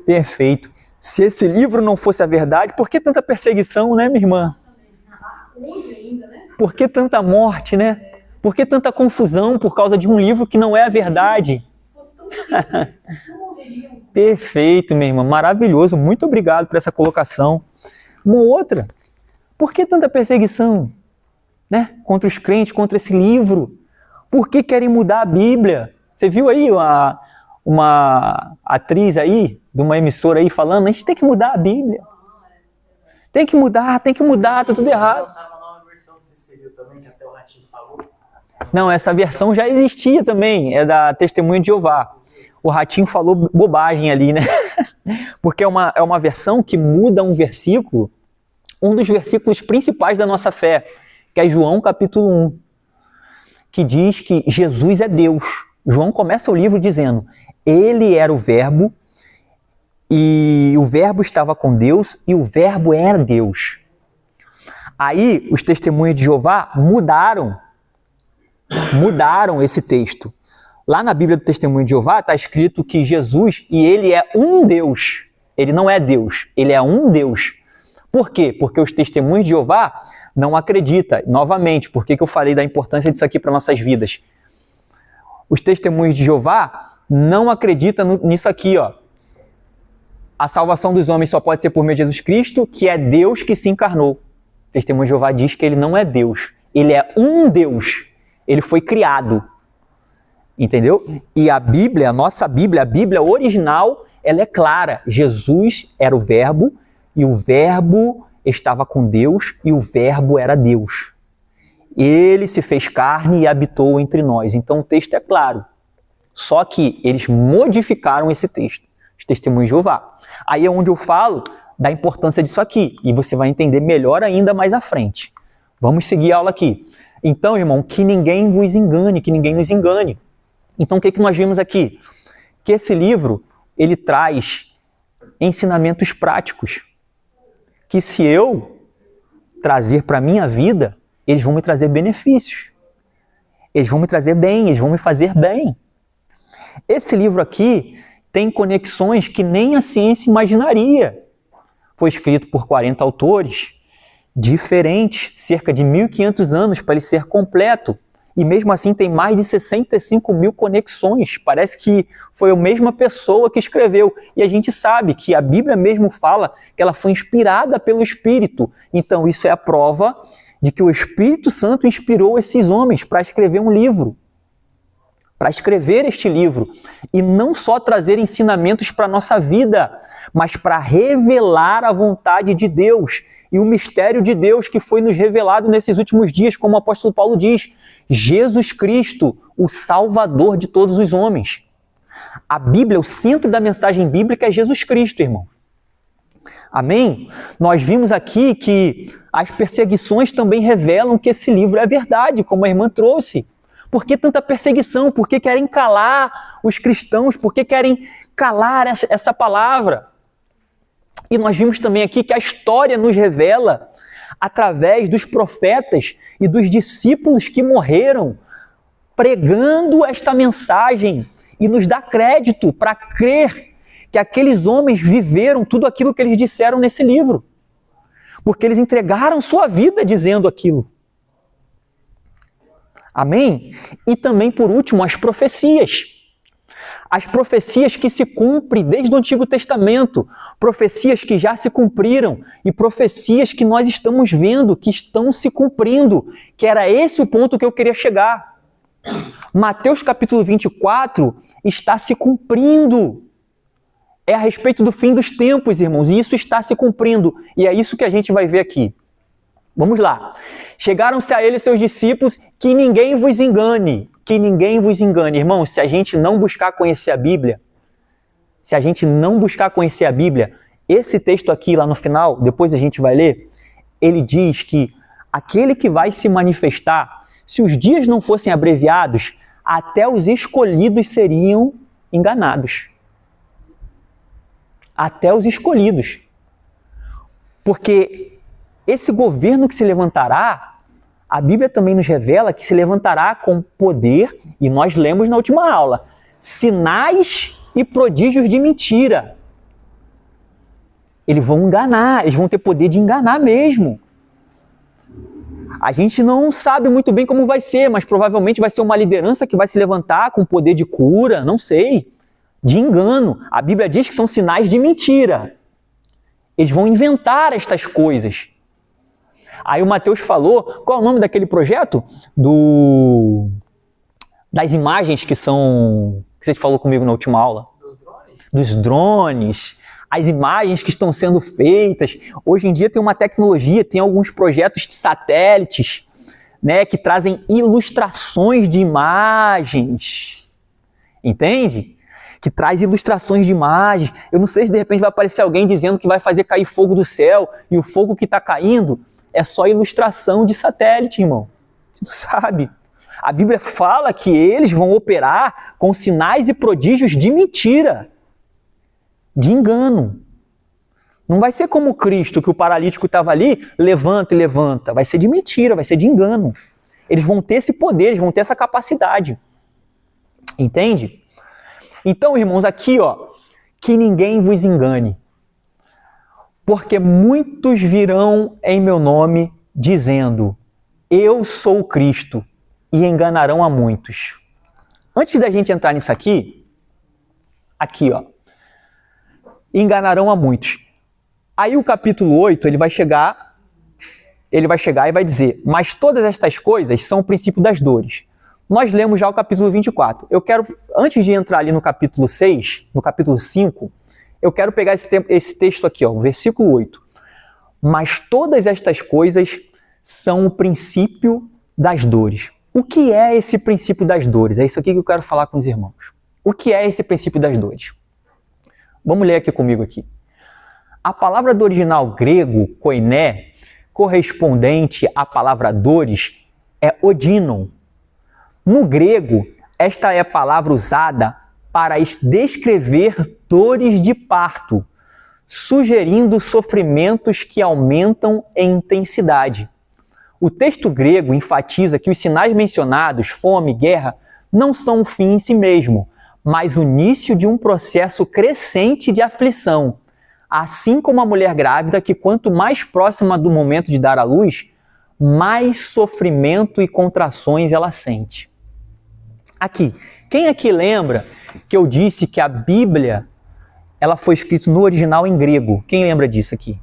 Perfeito. Se esse livro não fosse a verdade, por que tanta perseguição, né, minha irmã? Hoje ainda, né? Por que tanta morte, né? Por que tanta confusão por causa de um livro que não é a verdade? Se fosse tão simples, não morreriam. Perfeito, minha irmã. Maravilhoso. Muito obrigado por essa colocação. Uma outra. Por que tanta perseguição, né? Contra os crentes, contra esse livro? Por que querem mudar a Bíblia? Você viu aí uma atriz aí, de uma emissora aí falando, a gente tem que mudar a Bíblia. Tem que mudar, tá tudo errado. Lançaram uma nova versão, não sei se você viu também, que até o Ratinho falou. Não, essa versão já existia também, é da Testemunha de Jeová. O Ratinho falou bobagem ali, né? Porque é uma versão que muda um versículo, um dos versículos principais da nossa fé, que é João capítulo 1, que diz que Jesus é Deus. João começa o livro dizendo, ele era o verbo, e o verbo estava com Deus, e o verbo era Deus. Aí, os Testemunhas de Jeová mudaram esse texto. Lá na Bíblia do Testemunho de Jeová está escrito que Jesus, e ele é um Deus. Ele não é Deus, ele é um Deus. Por quê? Porque os Testemunhos de Jeová não acreditam. Novamente, por que eu falei da importância disso aqui para nossas vidas? Os Testemunhos de Jeová não acreditam nisso aqui, ó. A salvação dos homens só pode ser por meio de Jesus Cristo, que é Deus que se encarnou. O Testemunho de Jeová diz que ele não é Deus. Ele é um Deus. Ele foi criado. Entendeu? E a Bíblia, a nossa Bíblia, a Bíblia original, ela é clara. Jesus era o verbo, e o verbo estava com Deus, e o verbo era Deus. Ele se fez carne e habitou entre nós. Então o texto é claro. Só que eles modificaram esse texto. Os Testemunhos de Jeová. Aí é onde eu falo da importância disso aqui. E você vai entender melhor ainda mais à frente. Vamos seguir a aula aqui. Então, irmão, que ninguém vos engane, que ninguém nos engane. Então, o que nós vimos aqui? Que esse livro, ele traz ensinamentos práticos. Que se eu trazer para a minha vida, eles vão me trazer benefícios. Eles vão me trazer bem, eles vão me fazer bem. Esse livro aqui tem conexões que nem a ciência imaginaria. Foi escrito por 40 autores diferentes, cerca de 1.500 anos para ele ser completo. E mesmo assim tem mais de 65 mil conexões. Parece que foi a mesma pessoa que escreveu. E a gente sabe que a Bíblia mesmo fala que ela foi inspirada pelo Espírito. Então isso é a prova de que o Espírito Santo inspirou esses homens para escrever um livro. para escrever este livro e não só trazer ensinamentos para a nossa vida, mas para revelar a vontade de Deus e o mistério de Deus que foi nos revelado nesses últimos dias, como o apóstolo Paulo diz, Jesus Cristo, o Salvador de todos os homens. A Bíblia, o centro da mensagem bíblica é Jesus Cristo, irmão. Amém? Nós vimos aqui que as perseguições também revelam que esse livro é verdade, como a irmã trouxe. Por que tanta perseguição? Por que querem calar os cristãos? Por que querem calar essa palavra? E nós vimos também aqui que a história nos revela, através dos profetas e dos discípulos que morreram, pregando esta mensagem, e nos dá crédito para crer que aqueles homens viveram tudo aquilo que eles disseram nesse livro. Porque eles entregaram sua vida dizendo aquilo. Amém? E também, por último, as profecias. As profecias que se cumprem desde o Antigo Testamento. Profecias que já se cumpriram e profecias que nós estamos vendo, que estão se cumprindo. Que era esse o ponto que eu queria chegar. Mateus capítulo 24 está se cumprindo. É a respeito do fim dos tempos, irmãos, e isso está se cumprindo. E é isso que a gente vai ver aqui. Vamos lá. Chegaram-se a ele seus discípulos, que ninguém vos engane. Que ninguém vos engane. Irmãos, se a gente não buscar conhecer a Bíblia, esse texto aqui lá no final, depois a gente vai ler, ele diz que aquele que vai se manifestar, se os dias não fossem abreviados, até os escolhidos seriam enganados. Até os escolhidos. Porque esse governo que se levantará, a Bíblia também nos revela que se levantará com poder, e nós lemos na última aula, sinais e prodígios de mentira. Eles vão enganar, eles vão ter poder de enganar mesmo. A gente não sabe muito bem como vai ser, mas provavelmente vai ser uma liderança que vai se levantar com poder de cura, não sei, de engano. A Bíblia diz que são sinais de mentira. Eles vão inventar estas coisas. Aí o Mateus falou, qual é o nome daquele projeto? Das imagens que você falou comigo na última aula. Dos drones? Dos drones. As imagens que estão sendo feitas. Hoje em dia tem uma tecnologia, tem alguns projetos de satélites, né, que trazem ilustrações de imagens. Entende? Que traz ilustrações de imagens. Eu não sei se de repente vai aparecer alguém dizendo que vai fazer cair fogo do céu e o fogo que está caindo é só ilustração de satélite, irmão. Você não sabe. A Bíblia fala que eles vão operar com sinais e prodígios de mentira. De engano. Não vai ser como Cristo, que o paralítico estava ali, levanta e levanta. Vai ser de mentira, vai ser de engano. Eles vão ter esse poder, eles vão ter essa capacidade. Entende? Então, irmãos, aqui, ó, que ninguém vos engane. Porque muitos virão em meu nome, dizendo, eu sou o Cristo, e enganarão a muitos. Antes da gente entrar nisso aqui, ó, enganarão a muitos. Aí o capítulo 8, ele vai chegar e vai dizer, mas todas estas coisas são o princípio das dores. Nós lemos já o capítulo 24. Eu quero, antes de entrar ali no capítulo 6, no capítulo 5, eu quero pegar esse texto aqui, ó, o versículo 8. Mas todas estas coisas são o princípio das dores. O que é esse princípio das dores? É isso aqui que eu quero falar com os irmãos. O que é esse princípio das dores? Vamos ler aqui comigo aqui. A palavra do original grego, koiné, correspondente à palavra dores, é odinon. No grego, esta é a palavra usada para descrever dores de parto, sugerindo sofrimentos que aumentam em intensidade. O texto grego enfatiza que os sinais mencionados, fome, guerra, não são um fim em si mesmo, mas o início de um processo crescente de aflição, assim como a mulher grávida que quanto mais próxima do momento de dar à luz, mais sofrimento e contrações ela sente. Aqui, quem aqui lembra que eu disse que a Bíblia ela foi escrita no original em grego? Quem lembra disso aqui?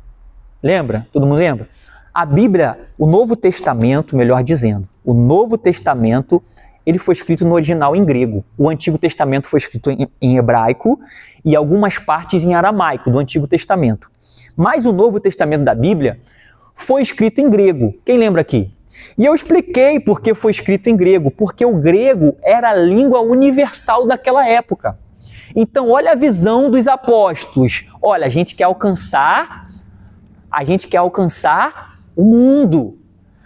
Lembra? Todo mundo lembra? A Bíblia, o Novo Testamento, melhor dizendo, o Novo Testamento, ele foi escrito no original em grego. O Antigo Testamento foi escrito em hebraico e algumas partes em aramaico do Antigo Testamento. Mas o Novo Testamento da Bíblia foi escrito em grego. Quem lembra aqui? E eu expliquei por que foi escrito em grego, porque o grego era a língua universal daquela época. Então, olha a visão dos apóstolos. Olha, a gente quer alcançar o mundo.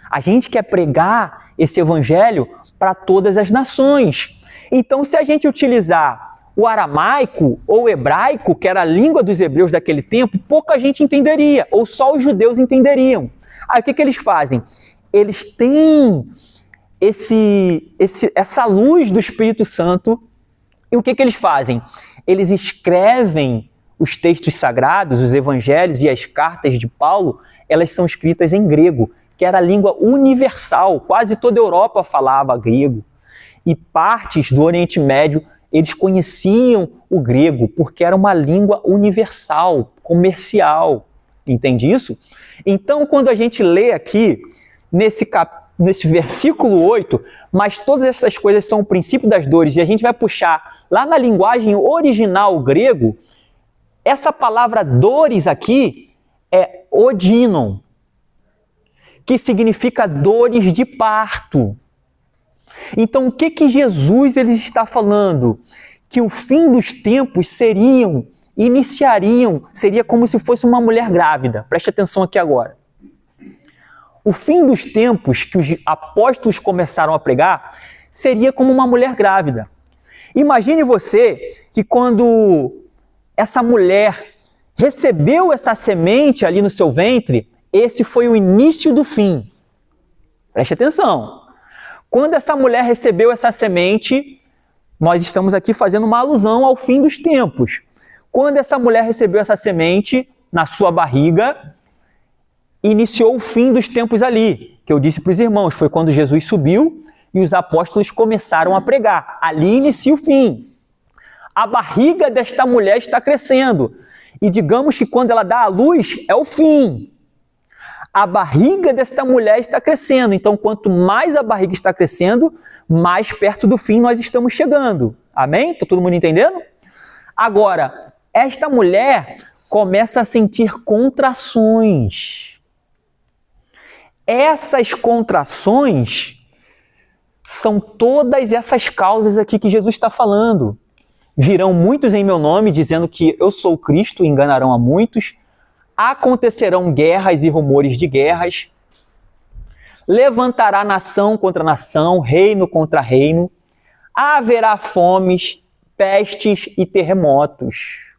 A gente quer pregar esse evangelho para todas as nações. Então, se a gente utilizar o aramaico ou o hebraico, que era a língua dos hebreus daquele tempo, pouca gente entenderia, ou só os judeus entenderiam. Aí o que eles fazem? Eles têm essa luz do Espírito Santo. E o que eles fazem? Eles escrevem os textos sagrados, os evangelhos e as cartas de Paulo, elas são escritas em grego, que era a língua universal. Quase toda a Europa falava grego. E partes do Oriente Médio, eles conheciam o grego, porque era uma língua universal, comercial. Entende isso? Então, quando a gente lê aqui, nesse versículo 8, mas todas essas coisas são o princípio das dores, e a gente vai puxar lá na linguagem original grego, essa palavra dores aqui é odinon, que significa dores de parto. Então, o que Jesus ele está falando? Que o fim dos tempos seria como se fosse uma mulher grávida. Preste atenção aqui agora. O fim dos tempos que os apóstolos começaram a pregar seria como uma mulher grávida. Imagine você que quando essa mulher recebeu essa semente ali no seu ventre, esse foi o início do fim. Preste atenção. Quando essa mulher recebeu essa semente, nós estamos aqui fazendo uma alusão ao fim dos tempos. Quando essa mulher recebeu essa semente na sua barriga, iniciou o fim dos tempos ali, que eu disse para os irmãos, foi quando Jesus subiu e os apóstolos começaram a pregar. Ali inicia o fim. A barriga desta mulher está crescendo. E digamos que quando ela dá à luz, é o fim. A barriga desta mulher está crescendo. Então, quanto mais a barriga está crescendo, mais perto do fim nós estamos chegando. Amém? Está todo mundo entendendo? Agora, esta mulher começa a sentir contrações. Essas contrações são todas essas causas aqui que Jesus está falando. Virão muitos em meu nome dizendo que eu sou o Cristo e enganarão a muitos. Acontecerão guerras e rumores de guerras. Levantará nação contra nação, reino contra reino. Haverá fomes, pestes e terremotos.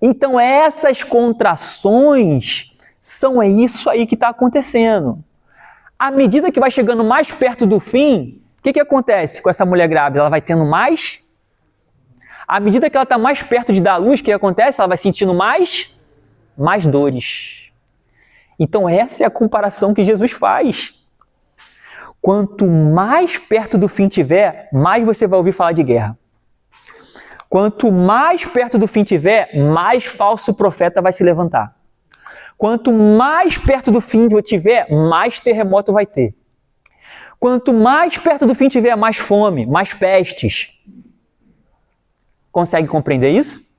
Então essas contrações é isso aí que está acontecendo. À medida que vai chegando mais perto do fim, o que acontece com essa mulher grávida? Ela vai tendo mais? À medida que ela está mais perto de dar à luz, o que acontece? Ela vai sentindo mais dores. Então essa é a comparação que Jesus faz. Quanto mais perto do fim tiver, mais você vai ouvir falar de guerra. Quanto mais perto do fim tiver, mais falso profeta vai se levantar. Quanto mais perto do fim tiver, mais terremoto vai ter. Quanto mais perto do fim tiver, mais fome, mais pestes. Consegue compreender isso?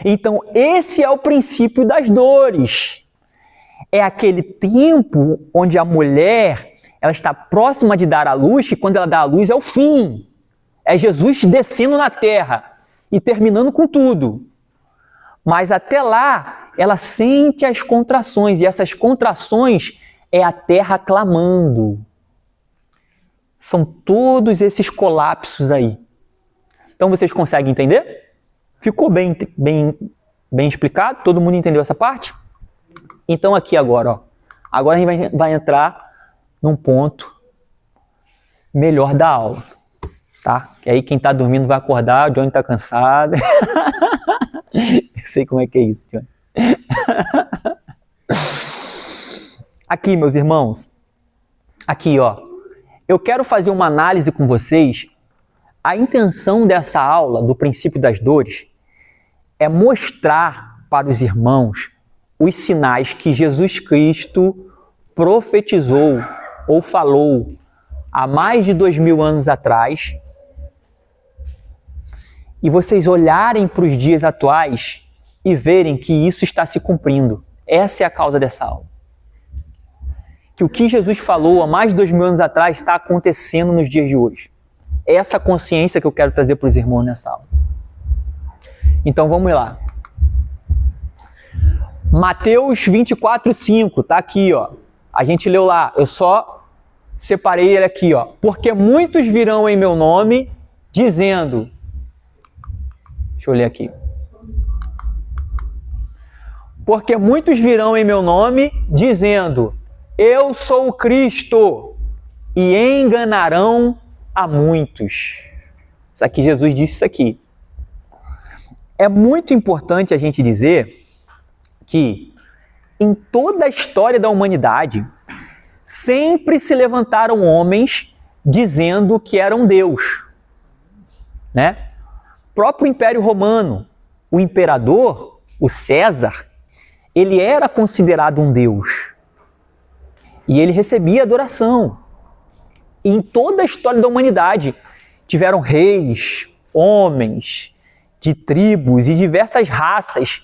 Então, esse é o princípio das dores. É aquele tempo onde a mulher ela está próxima de dar à luz, que quando ela dá à luz é o fim. É Jesus descendo na terra e terminando com tudo. Mas até lá, ela sente as contrações, e essas contrações é a terra clamando. São todos esses colapsos aí. Então vocês conseguem entender? Ficou bem explicado? Todo mundo entendeu essa parte? Então aqui agora, ó. Agora a gente vai entrar num ponto melhor da aula. Tá? Que aí quem está dormindo vai acordar, o Johnny está cansado. Eu sei como é que é isso, Johnny. Aqui, meus irmãos. Aqui, ó. Eu quero fazer uma análise com vocês. A intenção dessa aula, do princípio das dores, é mostrar para os irmãos os sinais que Jesus Cristo profetizou ou falou há mais de 2000 anos atrás, e vocês olharem para os dias atuais e verem que isso está se cumprindo. Essa é a causa dessa aula. Que o que Jesus falou há mais de 2000 anos atrás está acontecendo nos dias de hoje. É essa consciência que eu quero trazer para os irmãos nessa aula. Então vamos lá. Mateus 24:5, tá aqui, ó. A gente leu lá, eu só separei ele aqui, ó. Porque muitos virão em meu nome dizendo... Deixa eu ler aqui. Porque muitos virão em meu nome dizendo, eu sou o Cristo, e enganarão a muitos. Isso aqui, Jesus disse isso aqui. É muito importante a gente dizer que em toda a história da humanidade, sempre se levantaram homens dizendo que eram Deus, né? O próprio Império Romano, o imperador, o César, ele era considerado um Deus. E ele recebia adoração. E em toda a história da humanidade, tiveram reis, homens, de tribos e diversas raças,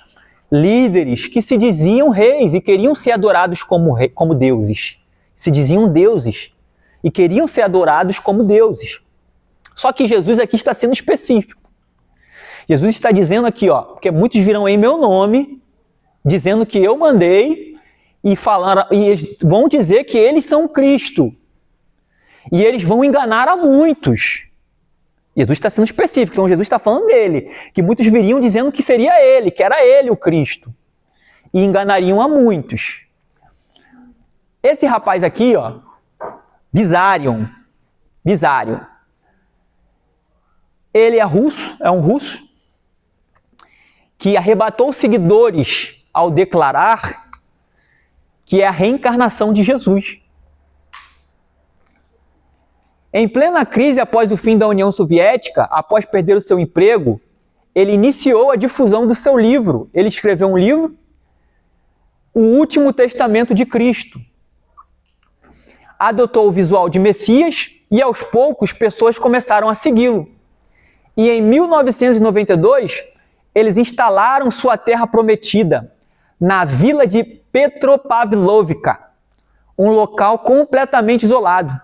líderes que se diziam reis e queriam ser adorados como deuses. Se diziam deuses e queriam ser adorados como deuses. Só que Jesus aqui está sendo específico. Jesus está dizendo aqui, ó, porque muitos virão em meu nome, dizendo que eu mandei, e eles vão dizer que eles são Cristo. E eles vão enganar a muitos. Jesus está sendo específico, então Jesus está falando dele, que muitos viriam dizendo que seria ele, que era ele o Cristo. E enganariam a muitos. Esse rapaz aqui, ó, Vizarion, ele é um russo, que arrebatou seguidores ao declarar que é a reencarnação de Jesus. Em plena crise após o fim da União Soviética, após perder o seu emprego, ele iniciou a difusão do seu livro. Ele escreveu um livro, O Último Testamento de Cristo. Adotou o visual de Messias e, aos poucos, pessoas começaram a segui-lo. E em 1992, eles instalaram sua terra prometida na vila de Petropavlovka, um local completamente isolado.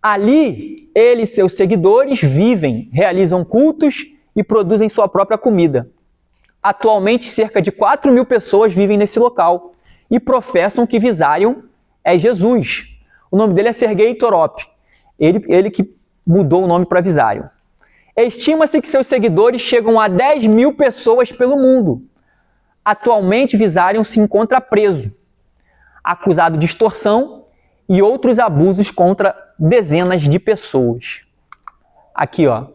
Ali, ele e seus seguidores vivem, realizam cultos e produzem sua própria comida. Atualmente, cerca de 4.000 pessoas vivem nesse local e professam que Vizarion é Jesus. O nome dele é Sergei Torop, ele que mudou o nome para Vizarion. Estima-se que seus seguidores chegam a 10.000 pessoas pelo mundo. Atualmente, Vizarion se encontra preso, acusado de extorsão e outros abusos contra dezenas de pessoas. Aqui, ó,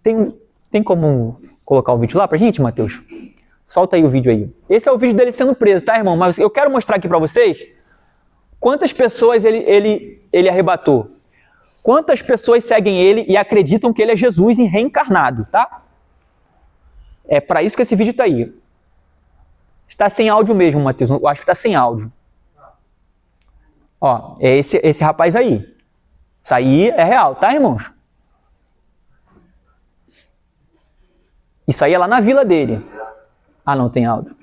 tem como colocar o vídeo lá pra gente, Mateus? Solta aí o vídeo aí. Esse é o vídeo dele sendo preso, tá, irmão? Mas eu quero mostrar aqui pra vocês quantas pessoas ele arrebatou. Quantas pessoas seguem ele e acreditam que ele é Jesus em reencarnado, tá? É para isso que esse vídeo tá aí. Está sem áudio mesmo, Mateus. Eu acho que está sem áudio. Ó, é esse rapaz aí. Isso aí é real, tá, irmãos? Isso aí é lá na vila dele. Ah, não tem áudio.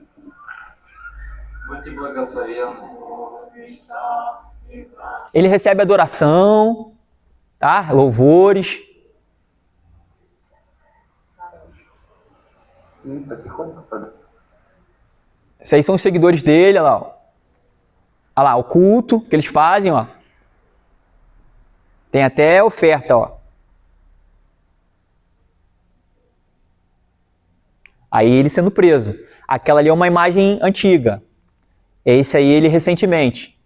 Ele recebe adoração, tá? Louvores. Esses aí são os seguidores dele, olha lá, ó. Olha lá, o culto que eles fazem, ó. Tem até oferta, ó. Aí ele sendo preso. Aquela ali é uma imagem antiga. Esse aí, ele recentemente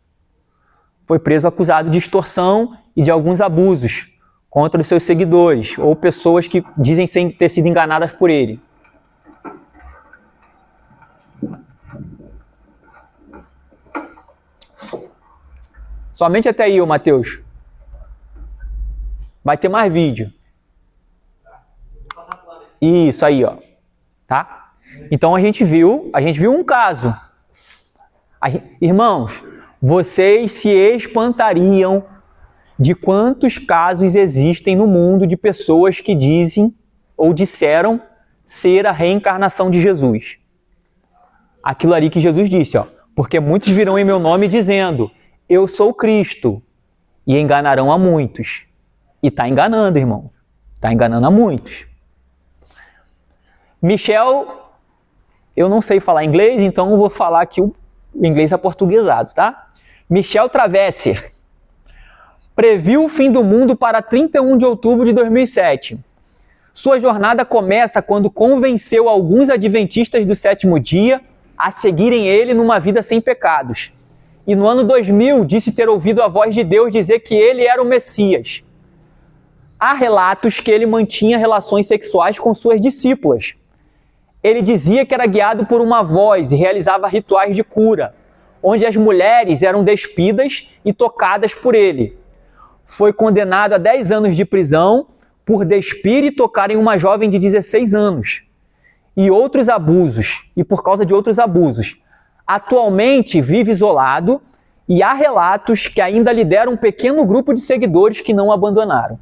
foi preso acusado de extorsão e de alguns abusos contra os seus seguidores ou pessoas que dizem ter sido enganadas por ele. Somente até aí, ô Mateus. Vai ter mais vídeo. Isso aí, ó. Tá? Então a gente viu um caso. Irmãos, vocês se espantariam de quantos casos existem no mundo de pessoas que dizem ou disseram ser a reencarnação de Jesus. Aquilo ali que Jesus disse, ó, porque muitos virão em meu nome dizendo, eu sou Cristo, e enganarão a muitos. E está enganando, irmãos. Está enganando a muitos. Michel, eu não sei falar inglês, então eu vou falar aqui o inglês aportuguesado, tá? Michel Travesser previu o fim do mundo para 31 de outubro de 2007. Sua jornada começa quando convenceu alguns adventistas do sétimo dia a seguirem ele numa vida sem pecados. E no ano 2000 disse ter ouvido a voz de Deus dizer que ele era o Messias. Há relatos que ele mantinha relações sexuais com suas discípulas. Ele dizia que era guiado por uma voz e realizava rituais de cura, onde as mulheres eram despidas e tocadas por ele. Foi condenado a 10 anos de prisão por despir e tocar em uma jovem de 16 anos. E outros abusos, e por causa de outros abusos. Atualmente vive isolado e há relatos que ainda lidera um pequeno grupo de seguidores que não o abandonaram.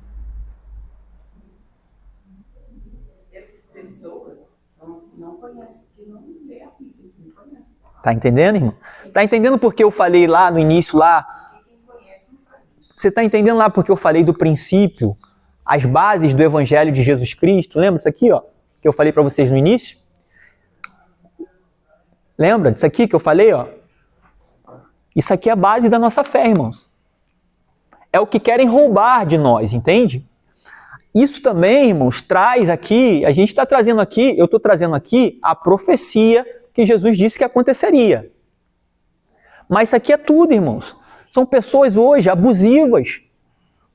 Essas pessoas são as que não conhecem, que não lê a Bíblia, que não conhecem. Tá entendendo, irmão? Tá entendendo porque eu falei lá no início, lá? Você tá entendendo lá porque eu falei do princípio, as bases do Evangelho de Jesus Cristo? Lembra disso aqui, ó? Que eu falei para vocês no início? Lembra disso aqui que eu falei, ó? Isso aqui é a base da nossa fé, irmãos. É o que querem roubar de nós, entende? Isso também, irmãos, traz aqui, a gente está trazendo aqui, eu estou trazendo aqui a profecia que Jesus disse que aconteceria. Mas isso aqui é tudo, irmãos. São pessoas hoje abusivas.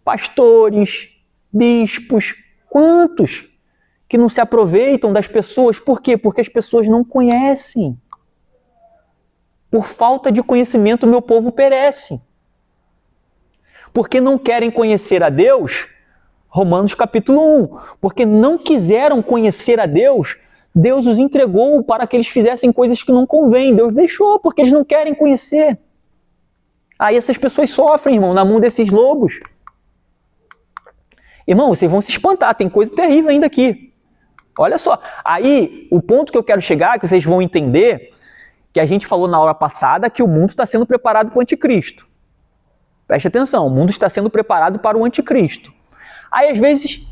Pastores, bispos, quantos que não se aproveitam das pessoas? Por quê? Porque as pessoas não conhecem. Por falta de conhecimento, meu povo perece. Porque não querem conhecer a Deus, Romanos capítulo 1. Porque não quiseram conhecer a Deus, Deus os entregou para que eles fizessem coisas que não convêm. Deus deixou, porque eles não querem conhecer. Aí essas pessoas sofrem, irmão, na mão desses lobos. Irmão, vocês vão se espantar, tem coisa terrível ainda aqui. Olha só, aí o ponto que eu quero chegar, que vocês vão entender, que a gente falou na aula passada, que o mundo está sendo preparado para o anticristo. Preste atenção, o mundo está sendo preparado para o anticristo. Aí às vezes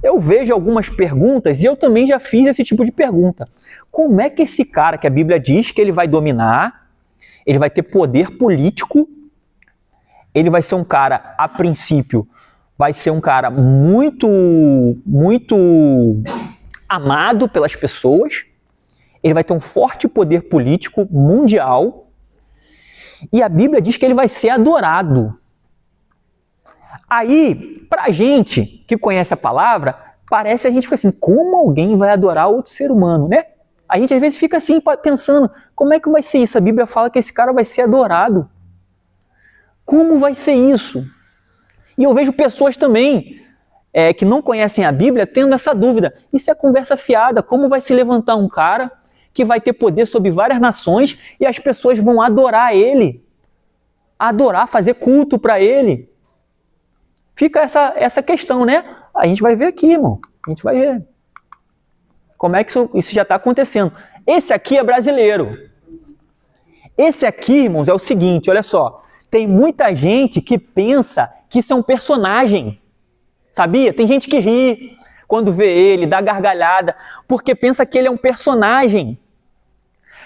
eu vejo algumas perguntas, e eu também já fiz esse tipo de pergunta. Como é que esse cara que a Bíblia diz que ele vai dominar, ele vai ter poder político, ele vai ser um cara, a princípio, vai ser um cara muito amado pelas pessoas, ele vai ter um forte poder político mundial, e a Bíblia diz que ele vai ser adorado. Aí, pra gente que conhece a palavra, parece a gente fica assim, como alguém vai adorar outro ser humano, né? A gente às vezes fica assim, pensando, como é que vai ser isso? A Bíblia fala que esse cara vai ser adorado. Como vai ser isso? E eu vejo pessoas também que não conhecem a Bíblia tendo essa dúvida. Isso é conversa fiada. Como vai se levantar um cara que vai ter poder sobre várias nações e as pessoas vão adorar ele? Adorar, fazer culto para ele? Fica essa questão, né? A gente vai ver aqui, irmão. A gente vai ver. Como é que isso já está acontecendo? Esse aqui é brasileiro. Esse aqui, irmãos, é o seguinte, olha só. Tem muita gente que pensa que isso é um personagem. Sabia? Tem gente que ri quando vê ele, dá gargalhada, porque pensa que ele é um personagem.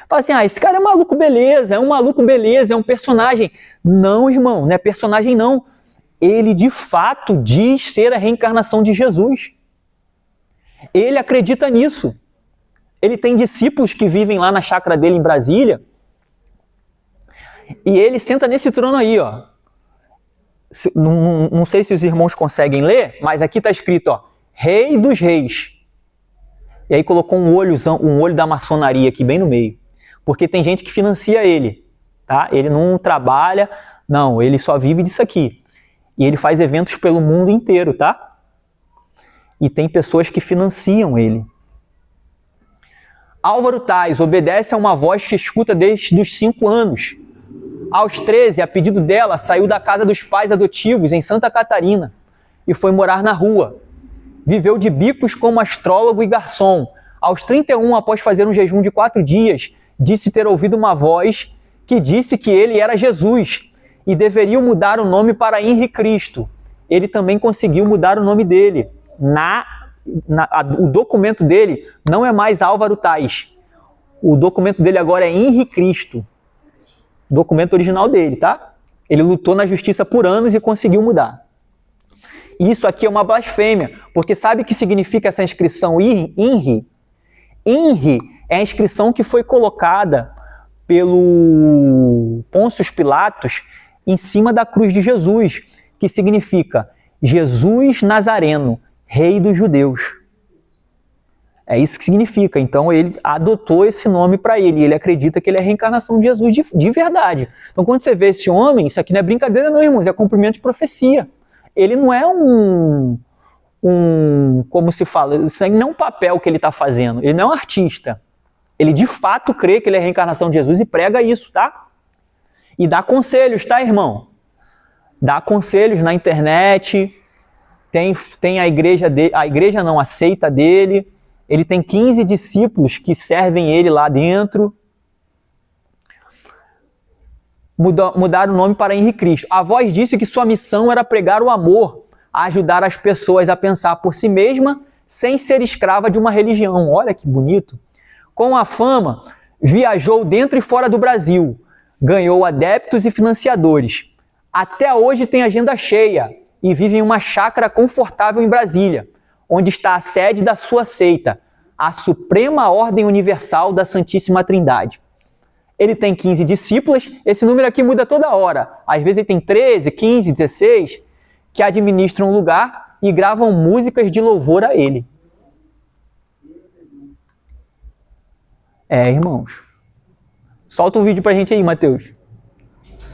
Fala assim, esse cara é maluco, beleza, é um personagem. Não, irmão, não é personagem não. Ele de fato diz ser a reencarnação de Jesus. Ele acredita nisso. Ele tem discípulos que vivem lá na chácara dele em Brasília, e ele senta nesse trono aí, ó. Não sei se os irmãos conseguem ler, mas aqui está escrito, ó, Rei dos Reis. E aí colocou um olho da maçonaria aqui bem no meio. Porque tem gente que financia ele, tá? Ele não trabalha, não, ele só vive disso aqui. E ele faz eventos pelo mundo inteiro, tá? E tem pessoas que financiam ele. Álvaro Tais obedece a uma voz que escuta desde os 5 anos. Aos 13, a pedido dela, saiu da casa dos pais adotivos em Santa Catarina e foi morar na rua. Viveu de bicos como astrólogo e garçom. Aos 31, após fazer um jejum de 4 dias, disse ter ouvido uma voz que disse que ele era Jesus e deveriam mudar o nome para Henri Cristo. Ele também conseguiu mudar o nome dele. O documento dele não é mais Álvaro Tais. O documento dele agora é Henri Cristo. O documento original dele, tá? Ele lutou na justiça por anos e conseguiu mudar. Isso aqui é uma blasfêmia, porque sabe o que significa essa inscrição Henri? Henri é a inscrição que foi colocada pelo Pôncio Pilatos em cima da cruz de Jesus, que significa Jesus Nazareno, Rei dos Judeus. É isso que significa. Então ele adotou esse nome para ele, e ele acredita que ele é a reencarnação de Jesus de verdade. Então quando você vê esse homem, isso aqui não é brincadeira não, irmãos, é cumprimento de profecia. Ele não é como se fala, isso não é um papel que ele está fazendo, ele não é um artista. Ele de fato crê que ele é a reencarnação de Jesus e prega isso, tá? E dá conselhos, tá, irmão? Dá conselhos na internet, tem a igreja dele, a seita dele, ele tem 15 discípulos que servem ele lá dentro. Mudaram o nome para Henri Cristo. A voz disse que sua missão era pregar o amor, ajudar as pessoas a pensar por si mesma, sem ser escrava de uma religião. Olha que bonito. Com a fama, viajou dentro e fora do Brasil, ganhou adeptos e financiadores. Até hoje tem agenda cheia e vive em uma chácara confortável em Brasília, onde está a sede da sua seita, a Suprema Ordem Universal da Santíssima Trindade. Ele tem 15 discípulos, esse número aqui muda toda hora. Às vezes ele tem 13, 15, 16, que administram o lugar e gravam músicas de louvor a ele. Irmãos. Solta um vídeo pra gente aí, Mateus.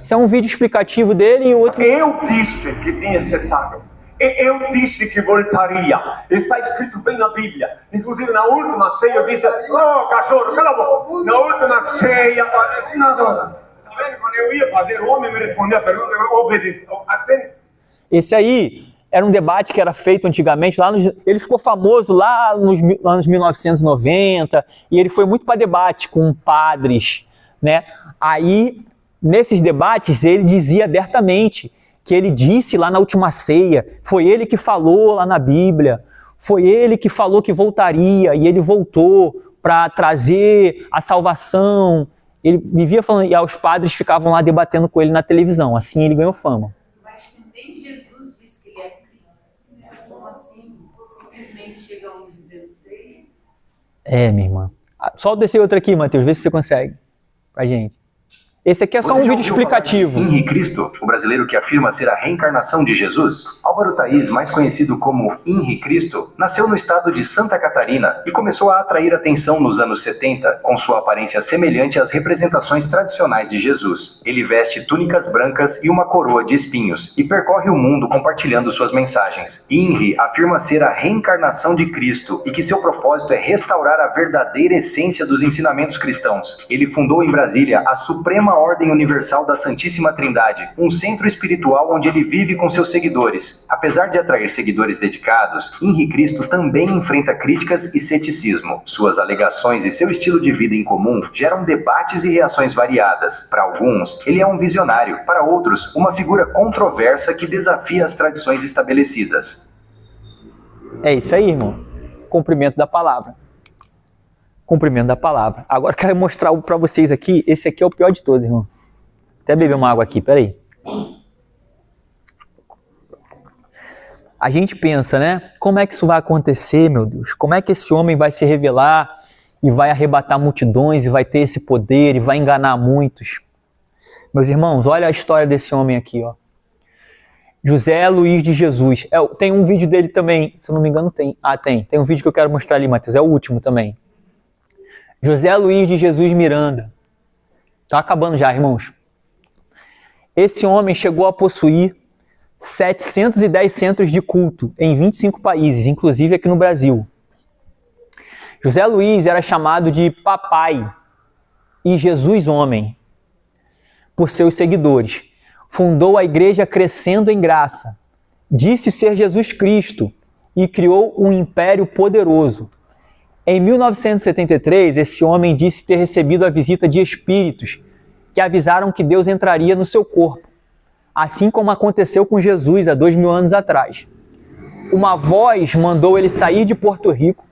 Isso é um vídeo explicativo dele e o outro... Eu disse que tinha cessado. Eu disse que voltaria. Está escrito bem na Bíblia. Inclusive na última ceia eu disse: "Oh, cachorro, cala a boca." Na última ceia, tá vendo? Quando eu ia fazer, o homem me respondia a pergunta, eu obedeci. Esse aí era um debate que era feito antigamente, ele ficou famoso lá nos anos 1990, e ele foi muito para debate com padres, né? Aí, nesses debates, ele dizia abertamente que ele disse lá na última ceia, foi ele que falou lá na Bíblia, foi ele que falou que voltaria, e ele voltou para trazer a salvação. Ele vivia falando, e os padres ficavam lá debatendo com ele na televisão, assim ele ganhou fama. Mas nem Jesus disse que ele é Cristo. Como assim? Simplesmente chega um dizendo sei? Minha irmã. Solta esse outro aqui, Matheus, vê se você consegue. Pra gente. Esse aqui é só um vídeo explicativo. Henri Cristo, o brasileiro que afirma ser a reencarnação de Jesus, Álvaro Tais, mais conhecido como Henri Cristo, nasceu no estado de Santa Catarina e começou a atrair atenção nos anos 70 com sua aparência semelhante às representações tradicionais de Jesus. Ele veste túnicas brancas e uma coroa de espinhos e percorre o mundo compartilhando suas mensagens. Henri afirma ser a reencarnação de Cristo e que seu propósito é restaurar a verdadeira essência dos ensinamentos cristãos. Ele fundou em Brasília a Suprema Ordem Universal da Santíssima Trindade, um centro espiritual onde ele vive com seus seguidores. Apesar de atrair seguidores dedicados, Henri Cristo também enfrenta críticas e ceticismo. Suas alegações e seu estilo de vida incomum geram debates e reações variadas. Para alguns, ele é um visionário, para outros, uma figura controversa que desafia as tradições estabelecidas. É isso aí, irmão. Cumprimento da palavra. Cumprimento da palavra. Agora quero mostrar para vocês aqui, esse aqui é o pior de todos, irmão. Até beber uma água aqui, peraí. A gente pensa, né? Como é que isso vai acontecer, meu Deus? Como é que esse homem vai se revelar e vai arrebatar multidões e vai ter esse poder e vai enganar muitos? Meus irmãos, olha a história desse homem aqui, ó. José Luiz de Jesus. Tem um vídeo dele também, se eu não me engano tem. Tem um vídeo que eu quero mostrar ali, Matheus. É o último também. José Luiz de Jesus Miranda. Está acabando já, irmãos. Esse homem chegou a possuir 710 centros de culto em 25 países, inclusive aqui no Brasil. José Luiz era chamado de Papai e Jesus Homem. por seus seguidores. Fundou a igreja crescendo em graça. Disse ser Jesus Cristo e criou um império poderoso. Em 1973, esse homem disse ter recebido a visita de espíritos que avisaram que Deus entraria no seu corpo, assim como aconteceu com Jesus há 2000 anos atrás. Uma voz mandou ele sair de Porto Rico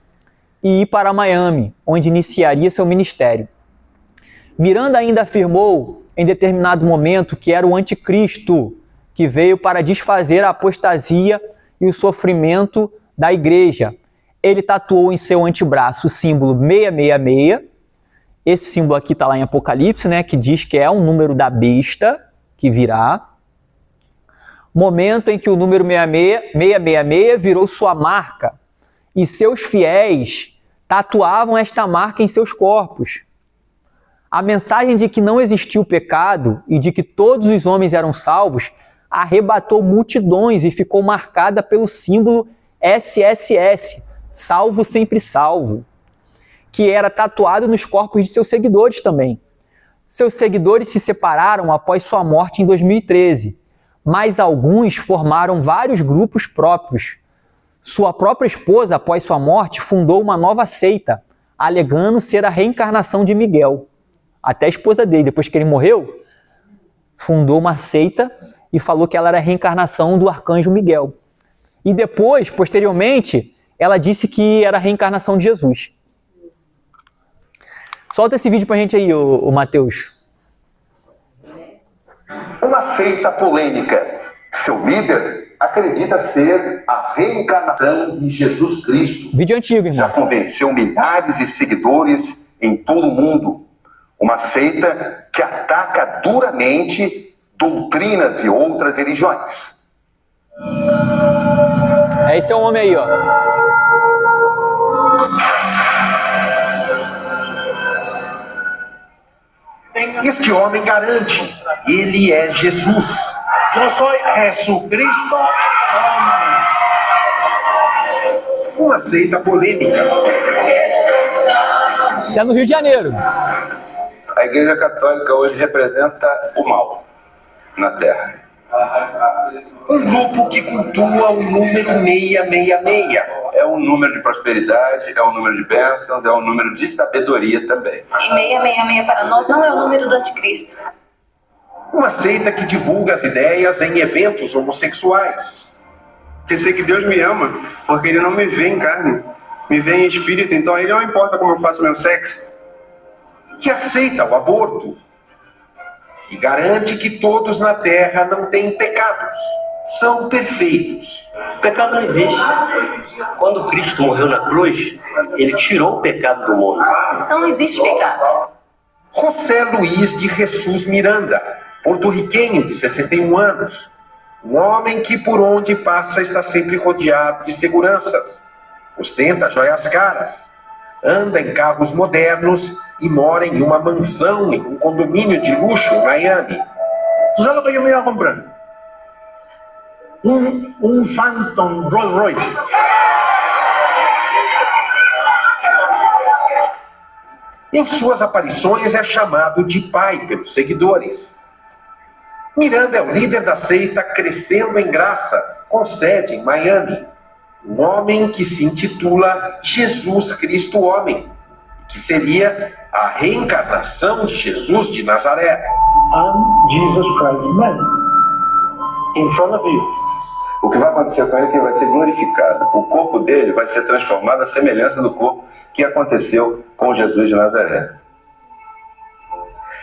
e ir para Miami, onde iniciaria seu ministério. Miranda ainda afirmou, em determinado momento, que era o anticristo, que veio para desfazer a apostasia e o sofrimento da igreja. Ele tatuou em seu antebraço o símbolo 666. Esse símbolo aqui está lá em Apocalipse, né, que diz que é um número da besta que virá. Momento em que o número 666 virou sua marca e seus fiéis tatuavam esta marca em seus corpos. A mensagem de que não existiu pecado e de que todos os homens eram salvos arrebatou multidões e ficou marcada pelo símbolo SSS, salvo sempre salvo, que era tatuado nos corpos de seus seguidores também. Seus seguidores se separaram após sua morte em 2013, mas alguns formaram vários grupos próprios. Sua própria esposa, após sua morte, fundou uma nova seita, alegando ser a reencarnação de Miguel. Até a esposa dele, depois que ele morreu, fundou uma seita e falou que ela era a reencarnação do arcanjo Miguel. E depois, posteriormente, ela disse que era a reencarnação de Jesus. Solta esse vídeo pra gente aí, ô Mateus. Uma seita polêmica. Seu líder acredita ser a reencarnação de Jesus Cristo. Vídeo antigo, irmão. Já convenceu milhares de seguidores em todo o mundo. Uma seita que ataca duramente doutrinas e outras religiões. Esse é o homem aí, ó. Este homem garante, ele é Jesus. Yo soy Jesucristo. Uma seita polêmica. Isso é no Rio de Janeiro. A Igreja Católica hoje representa o mal na Terra. Um grupo que cultua o número 666. É um número de prosperidade, é um número de bênçãos, é um número de sabedoria também. E 666 para nós não é o número do anticristo. Uma seita que divulga as ideias em eventos homossexuais. Pensei que Deus me ama, porque Ele não me vê em carne, me vê em espírito, então a Ele não importa como eu faço meu sexo. Que aceita o aborto e garante que todos na Terra não têm pecados, são perfeitos. O pecado não existe. Quando Cristo morreu na cruz, Ele tirou o pecado do mundo. Não existe pecado. José Luiz de Jesus Miranda, porto-riquenho de 61 anos, um homem que por onde passa está sempre rodeado de seguranças, ostenta joias caras, anda em carros modernos e mora em uma mansão em um condomínio de luxo em Miami. ¿Tú sabes lo que yo me iba a comprar? Un Phantom Rolls Royce. Em suas aparições é chamado de pai pelos seguidores. Miranda é o líder da seita Crescendo em Graça, com sede em Miami. Um homem que se intitula Jesus Cristo Homem, que seria a reencarnação de Jesus de Nazaré. I'm Jesus Christ man. In front of you. O que vai acontecer com ele é que ele vai ser glorificado. O corpo dele vai ser transformado à semelhança do corpo que aconteceu com Jesus de Nazaré.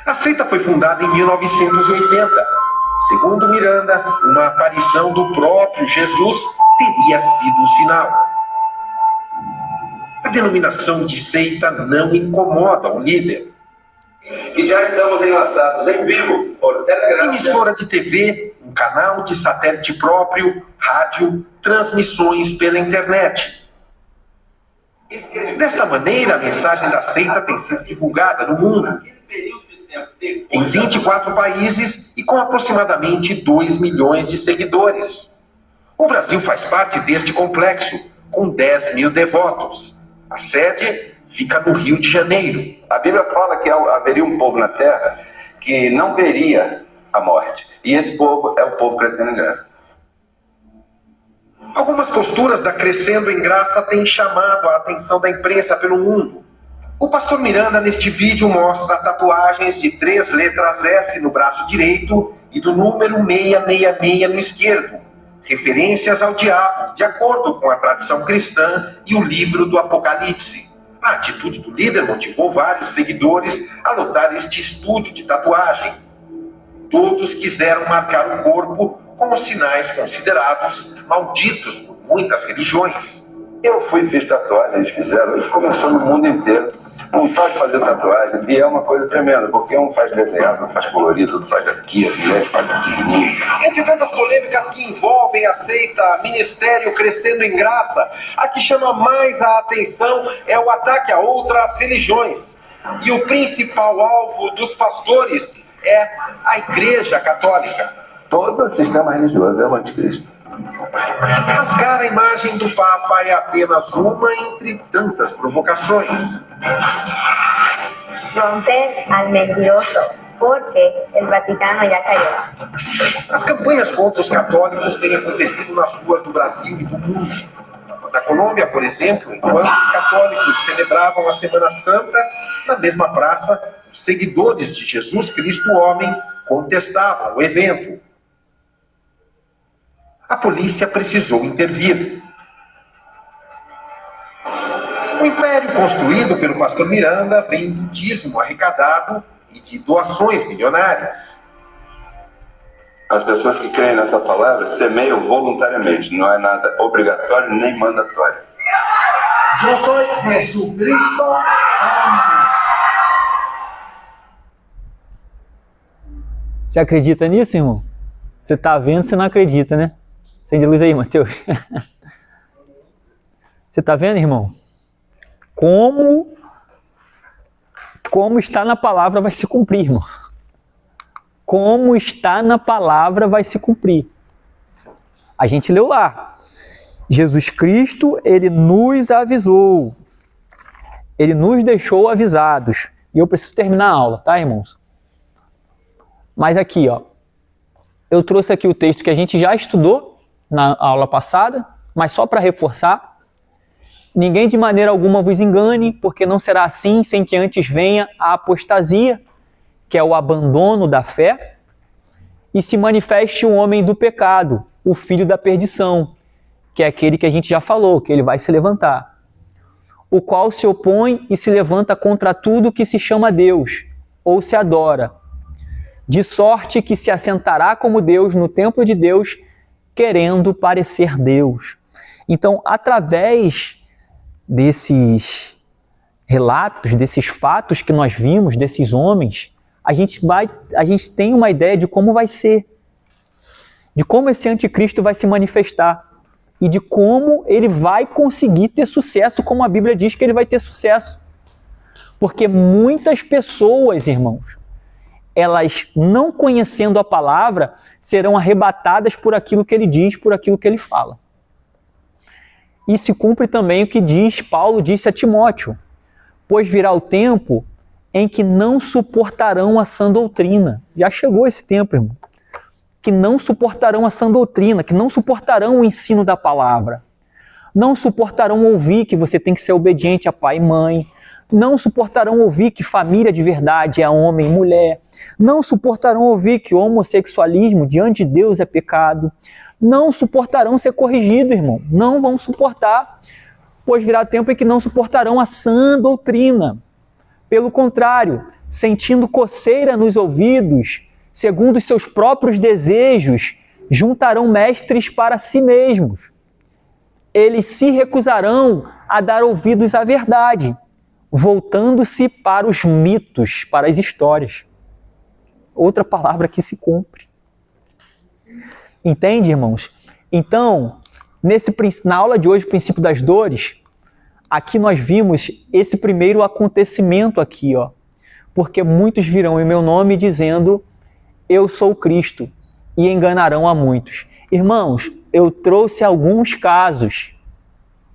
A seita foi fundada em 1980. Segundo Miranda, uma aparição do próprio Jesus teria sido um sinal. A denominação de seita não incomoda o líder. E já estamos enlaçados em vivo por Telegram. Emissora de TV, um canal de satélite próprio, rádio, transmissões pela internet. Desta maneira, a mensagem da seita tem sido divulgada no mundo, em 24 países e com aproximadamente 2 milhões de seguidores. O Brasil faz parte deste complexo, com 10 mil devotos. A sede fica no Rio de Janeiro. A Bíblia fala que haveria um povo na Terra que não veria a morte. E esse povo é o povo crescendo em graça. Algumas posturas da Crescendo em Graça têm chamado a atenção da imprensa pelo mundo. O pastor Miranda, neste vídeo, mostra tatuagens de 3 letras S no braço direito e do número 666 no esquerdo, referências ao diabo, de acordo com a tradição cristã e o livro do Apocalipse. A atitude do líder motivou vários seguidores a lotar este estúdio de tatuagem. Todos quiseram marcar o corpo com os sinais considerados malditos por muitas religiões. Eu fui e fiz tatuagem, eles fizeram, isso começou no mundo inteiro. Um faz fazer tatuagem e é uma coisa tremenda, porque um faz desenhado, um faz colorido, outro faz aqui, a mulher faz pequenininho. Entre tantas polêmicas que envolvem a seita Ministério Crescendo em Graça, a que chama mais a atenção é o ataque a outras religiões. E o principal alvo dos pastores é a Igreja Católica. Todo sistema religioso é o anticristo. Rasgar a imagem do Papa é apenas uma entre tantas provocações. Romper al mentiroso, porque el Vaticano ya cayó. As campanhas contra os católicos têm acontecido nas ruas do Brasil e do mundo. Na Colômbia, por exemplo, enquanto os católicos celebravam a Semana Santa, na mesma praça, os seguidores de Jesus Cristo Homem contestavam o evento. A polícia precisou intervir. O império construído pelo pastor Miranda vem do dízimo arrecadado e de doações milionárias. As pessoas que creem nessa palavra semeiam voluntariamente, não é nada obrigatório nem mandatório. Eu sou Jesus Cristo. Você acredita nisso, irmão? Você está vendo, você não acredita, né? Acende a luz aí, Mateus. Você está vendo, irmão? Como está na palavra vai se cumprir, irmão. Como está na palavra vai se cumprir. A gente leu lá. Jesus Cristo, ele nos avisou. Ele nos deixou avisados. E eu preciso terminar a aula, tá, irmãos? Mas aqui, ó. Eu trouxe aqui o texto que a gente já estudou na aula passada, mas só para reforçar. Ninguém de maneira alguma vos engane, porque não será assim sem que antes venha a apostasia, que é o abandono da fé, e se manifeste o homem do pecado, o filho da perdição, que é aquele que a gente já falou, que ele vai se levantar, o qual se opõe e se levanta contra tudo que se chama Deus, ou se adora, de sorte que se assentará como Deus no templo de Deus, querendo parecer Deus. Então, através desses relatos, desses fatos que nós vimos, desses homens, a gente tem uma ideia de como vai ser, de como esse anticristo vai se manifestar e de como ele vai conseguir ter sucesso, como a Bíblia diz que ele vai ter sucesso. Porque muitas pessoas, irmãos, elas, não conhecendo a palavra, serão arrebatadas por aquilo que ele diz, por aquilo que ele fala. E se cumpre também o que Paulo disse a Timóteo, pois virá o tempo em que não suportarão a sã doutrina. Já chegou esse tempo, irmão. Que não suportarão a sã doutrina, que não suportarão o ensino da palavra. Não suportarão ouvir que você tem que ser obediente a pai e mãe. Não suportarão ouvir que família de verdade é homem e mulher. Não suportarão ouvir que o homossexualismo diante de Deus é pecado. Não suportarão ser corrigidos, irmão. Não vão suportar, pois virá tempo em que não suportarão a sã doutrina. Pelo contrário, sentindo coceira nos ouvidos, segundo os seus próprios desejos, juntarão mestres para si mesmos. Eles se recusarão a dar ouvidos à verdade, voltando-se para os mitos, para as histórias. Outra palavra que se cumpre. Entende, irmãos? Então, na aula de hoje, Princípio das Dores, aqui nós vimos esse primeiro acontecimento aqui, ó. Porque muitos virão em meu nome dizendo, eu sou Cristo, e enganarão a muitos. Irmãos, eu trouxe alguns casos.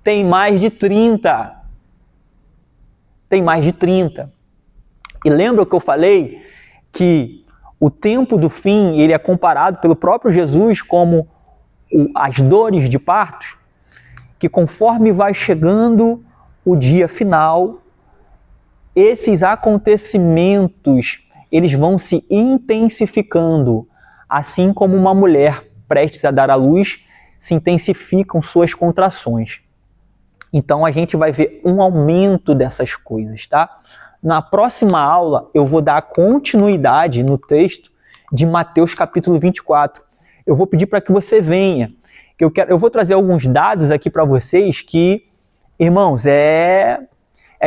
Tem mais de 30. Tem mais de 30. E lembra que eu falei que O tempo do fim, ele é comparado pelo próprio Jesus como as dores de parto, que conforme vai chegando o dia final, esses acontecimentos, eles vão se intensificando, assim como uma mulher prestes a dar à luz, se intensificam suas contrações. Então a gente vai ver um aumento dessas coisas, tá? Na próxima aula eu vou dar continuidade no texto de Mateus capítulo 24. Eu vou pedir para que você venha. Eu vou trazer alguns dados aqui para vocês que, irmãos, é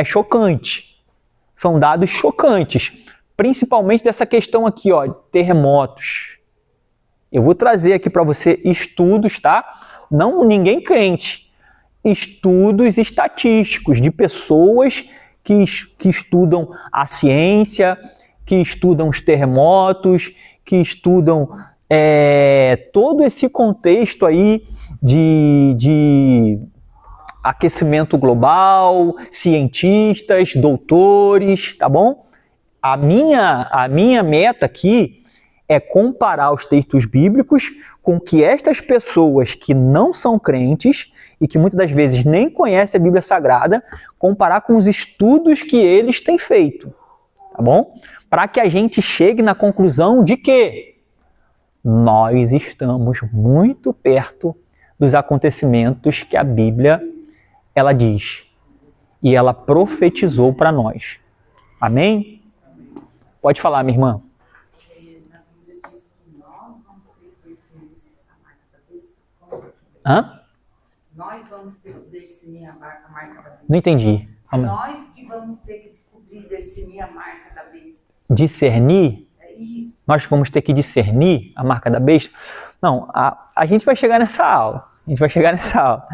chocante. São dados chocantes. Principalmente dessa questão aqui, ó, terremotos. Eu vou trazer aqui para você estudos, tá? Não ninguém crente. Estudos estatísticos de pessoas que estudam a ciência, que estudam os terremotos, que estudam todo esse contexto aí de aquecimento global, cientistas, doutores, tá bom? A minha meta aqui é comparar os textos bíblicos com que estas pessoas que não são crentes e que muitas das vezes nem conhecem a Bíblia Sagrada, comparar com os estudos que eles têm feito, tá bom? Para que a gente chegue na conclusão de que nós estamos muito perto dos acontecimentos que a Bíblia ela diz e ela profetizou para nós. Amém? Pode falar, minha irmã. Na Bíblia diz que nós vamos ter que definir a marca da besta. Hã? Nós vamos ter que definir a marca da besta. Não entendi. Nós que vamos ter que descobrir, definir a marca da besta. Discernir? É isso. Nós vamos ter que discernir a marca da besta? Não, a gente vai chegar nessa aula. A gente vai chegar nessa aula.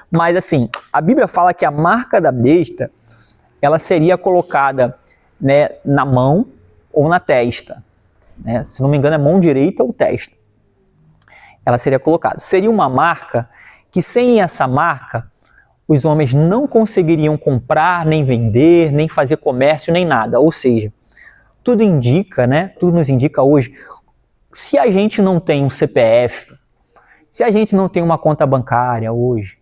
Mas assim, a Bíblia fala que a marca da besta, ela seria colocada, né, na mão ou na testa. Né? Se não me engano, é mão direita ou testa. Ela seria colocada. Seria uma marca que sem essa marca, os homens não conseguiriam comprar, nem vender, nem fazer comércio, nem nada. Ou seja, tudo indica, né? Tudo nos indica hoje, se a gente não tem um CPF, se a gente não tem uma conta bancária hoje,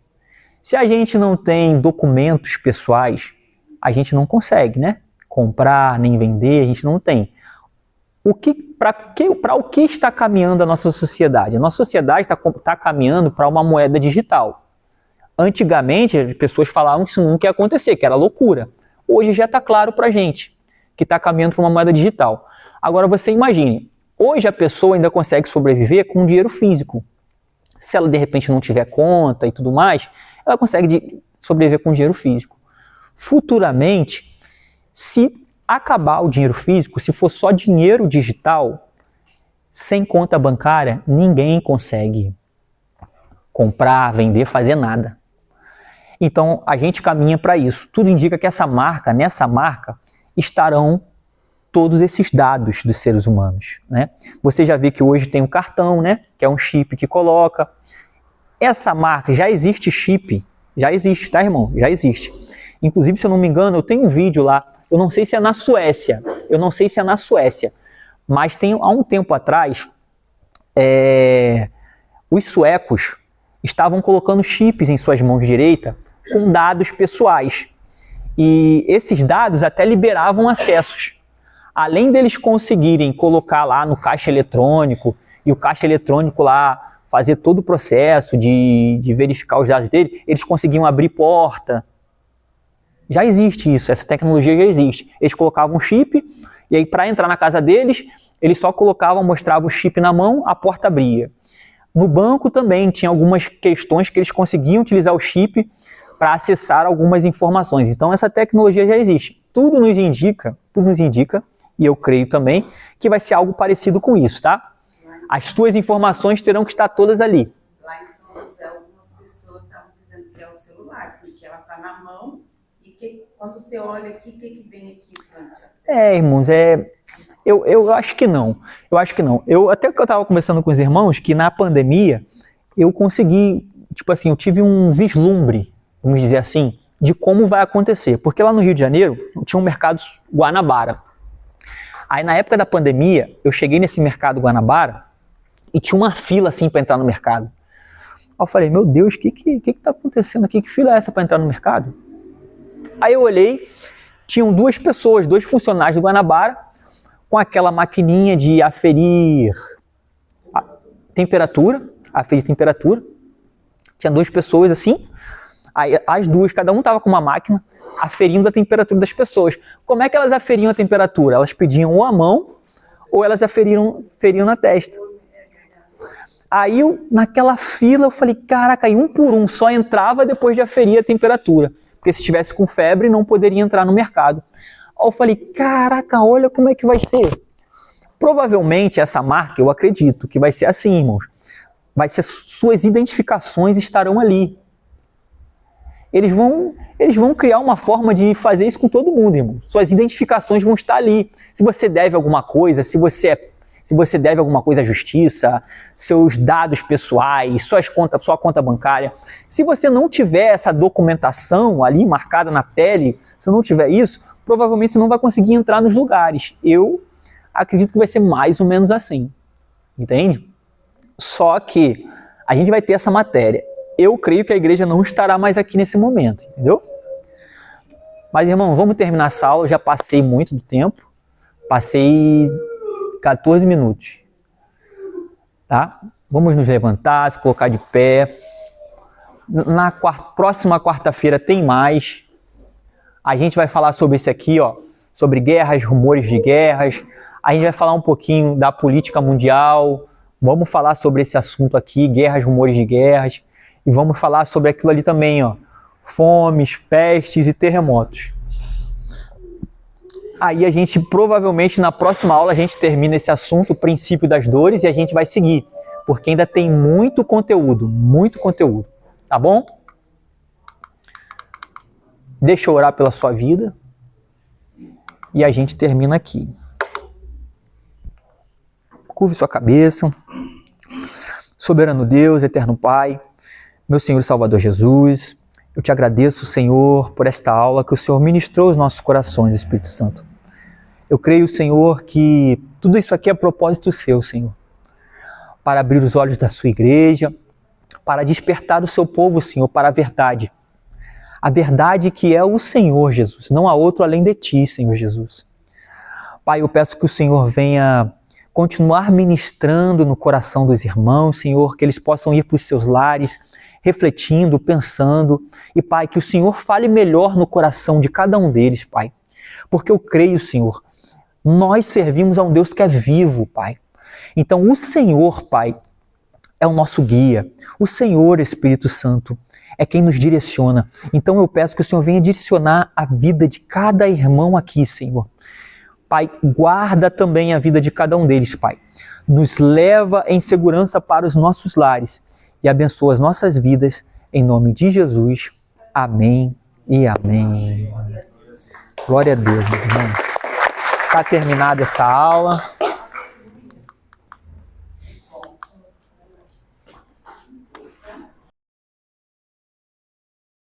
se a gente não tem documentos pessoais, a gente não consegue, né? Comprar, nem vender, a gente não tem. Para o que está caminhando a nossa sociedade? A nossa sociedade está caminhando para uma moeda digital. Antigamente, as pessoas falavam que isso nunca ia acontecer, que era loucura. Hoje já está claro para a gente que está caminhando para uma moeda digital. Agora você imagine, hoje a pessoa ainda consegue sobreviver com dinheiro físico. Se ela de repente não tiver conta e tudo mais, ela consegue sobreviver com dinheiro físico. Futuramente, se acabar o dinheiro físico, se for só dinheiro digital, sem conta bancária, ninguém consegue comprar, vender, fazer nada. Então, a gente caminha para isso. Tudo indica que nessa marca, estarão todos esses dados dos seres humanos. Né? Você já viu que hoje tem um cartão, né? Que é um chip que coloca. Essa marca, já existe chip, já existe, tá, irmão? Já existe. Inclusive, se eu não me engano, eu tenho um vídeo lá, eu não sei se é na Suécia, mas há um tempo atrás, os suecos estavam colocando chips em suas mãos direitas com dados pessoais. E esses dados até liberavam acessos. Além deles conseguirem colocar lá no caixa eletrônico, e o caixa eletrônico lá fazer todo o processo de verificar os dados dele, eles conseguiam abrir porta. Já existe isso, essa tecnologia já existe. Eles colocavam um chip, e aí para entrar na casa deles, eles só mostravam o chip na mão, a porta abria. No banco também tinha algumas questões que eles conseguiam utilizar o chip para acessar algumas informações. Então essa tecnologia já existe. Tudo nos indica, e eu creio também, que vai ser algo parecido com isso, tá? As tuas informações terão que estar todas ali. Lá em São José, algumas pessoas estavam dizendo que é o celular, porque ela está na mão, e quando você olha aqui, o que vem aqui? Irmãos, eu acho que não. Até que eu estava conversando com os irmãos, que na pandemia, eu consegui, eu tive um vislumbre, vamos dizer assim, de como vai acontecer. Porque lá no Rio de Janeiro, tinha um mercado Guanabara. Aí na época da pandemia, eu cheguei nesse mercado Guanabara e tinha uma fila assim para entrar no mercado. Aí eu falei, meu Deus, o que tá acontecendo aqui? Que fila é essa para entrar no mercado? Aí eu olhei, tinham duas pessoas, dois funcionários do Guanabara, com aquela maquininha de aferir a temperatura, Tinha duas pessoas assim, aí as duas, cada um estava com uma máquina, aferindo a temperatura das pessoas. Como é que elas aferiam a temperatura? Elas pediam ou a mão, ou elas aferiam na testa. Aí, naquela fila, eu falei, caraca, aí um por um só entrava depois de aferir a temperatura. Porque se estivesse com febre, não poderia entrar no mercado. Aí eu falei, caraca, olha como é que vai ser. Provavelmente essa marca, eu acredito que vai ser assim, irmãos. Vai ser, suas identificações estarão ali. Eles vão criar uma forma de fazer isso com todo mundo, irmão. Suas identificações vão estar ali. Se você deve alguma coisa, se você deve alguma coisa à justiça, seus dados pessoais, sua conta bancária. Se você não tiver essa documentação ali marcada na pele, se não tiver isso, provavelmente você não vai conseguir entrar nos lugares. Eu acredito que vai ser mais ou menos assim. Entende? Só que a gente vai ter essa matéria. Eu creio que a igreja não estará mais aqui nesse momento, entendeu? Mas, irmão, vamos terminar essa aula. Eu já passei muito do tempo. Passei 14 minutos. Tá? Vamos nos levantar, se colocar de pé. Na próxima quarta-feira tem mais. A gente vai falar sobre isso aqui, ó, sobre guerras, rumores de guerras. A gente vai falar um pouquinho da política mundial. Vamos falar sobre esse assunto aqui, guerras, rumores de guerras. E vamos falar sobre aquilo ali também, ó, fomes, pestes e terremotos. Aí a gente, provavelmente, na próxima aula, a gente termina esse assunto, o princípio das dores, e a gente vai seguir. Porque ainda tem muito conteúdo, tá bom? Deixa eu orar pela sua vida. E a gente termina aqui. Curve sua cabeça. Soberano Deus, eterno Pai, meu Senhor e Salvador Jesus, eu te agradeço, Senhor, por esta aula que o Senhor ministrou aos nossos corações, Espírito Santo. Eu creio, Senhor, que tudo isso aqui é propósito seu, Senhor, para abrir os olhos da sua igreja, para despertar o seu povo, Senhor, para a verdade. A verdade que é o Senhor, Jesus, não há outro além de ti, Senhor Jesus. Pai, eu peço que o Senhor venha continuar ministrando no coração dos irmãos, Senhor, que eles possam ir para os seus lares, refletindo, pensando. E, Pai, que o Senhor fale melhor no coração de cada um deles, Pai. Porque eu creio, Senhor, nós servimos a um Deus que é vivo, Pai. Então, o Senhor, Pai, é o nosso guia. O Senhor, Espírito Santo, é quem nos direciona. Então, eu peço que o Senhor venha direcionar a vida de cada irmão aqui, Senhor. Pai, guarda também a vida de cada um deles, Pai. Nos leva em segurança para os nossos lares e abençoa as nossas vidas, em nome de Jesus. Amém e amém. Glória a Deus, meu irmão. Está terminada essa aula.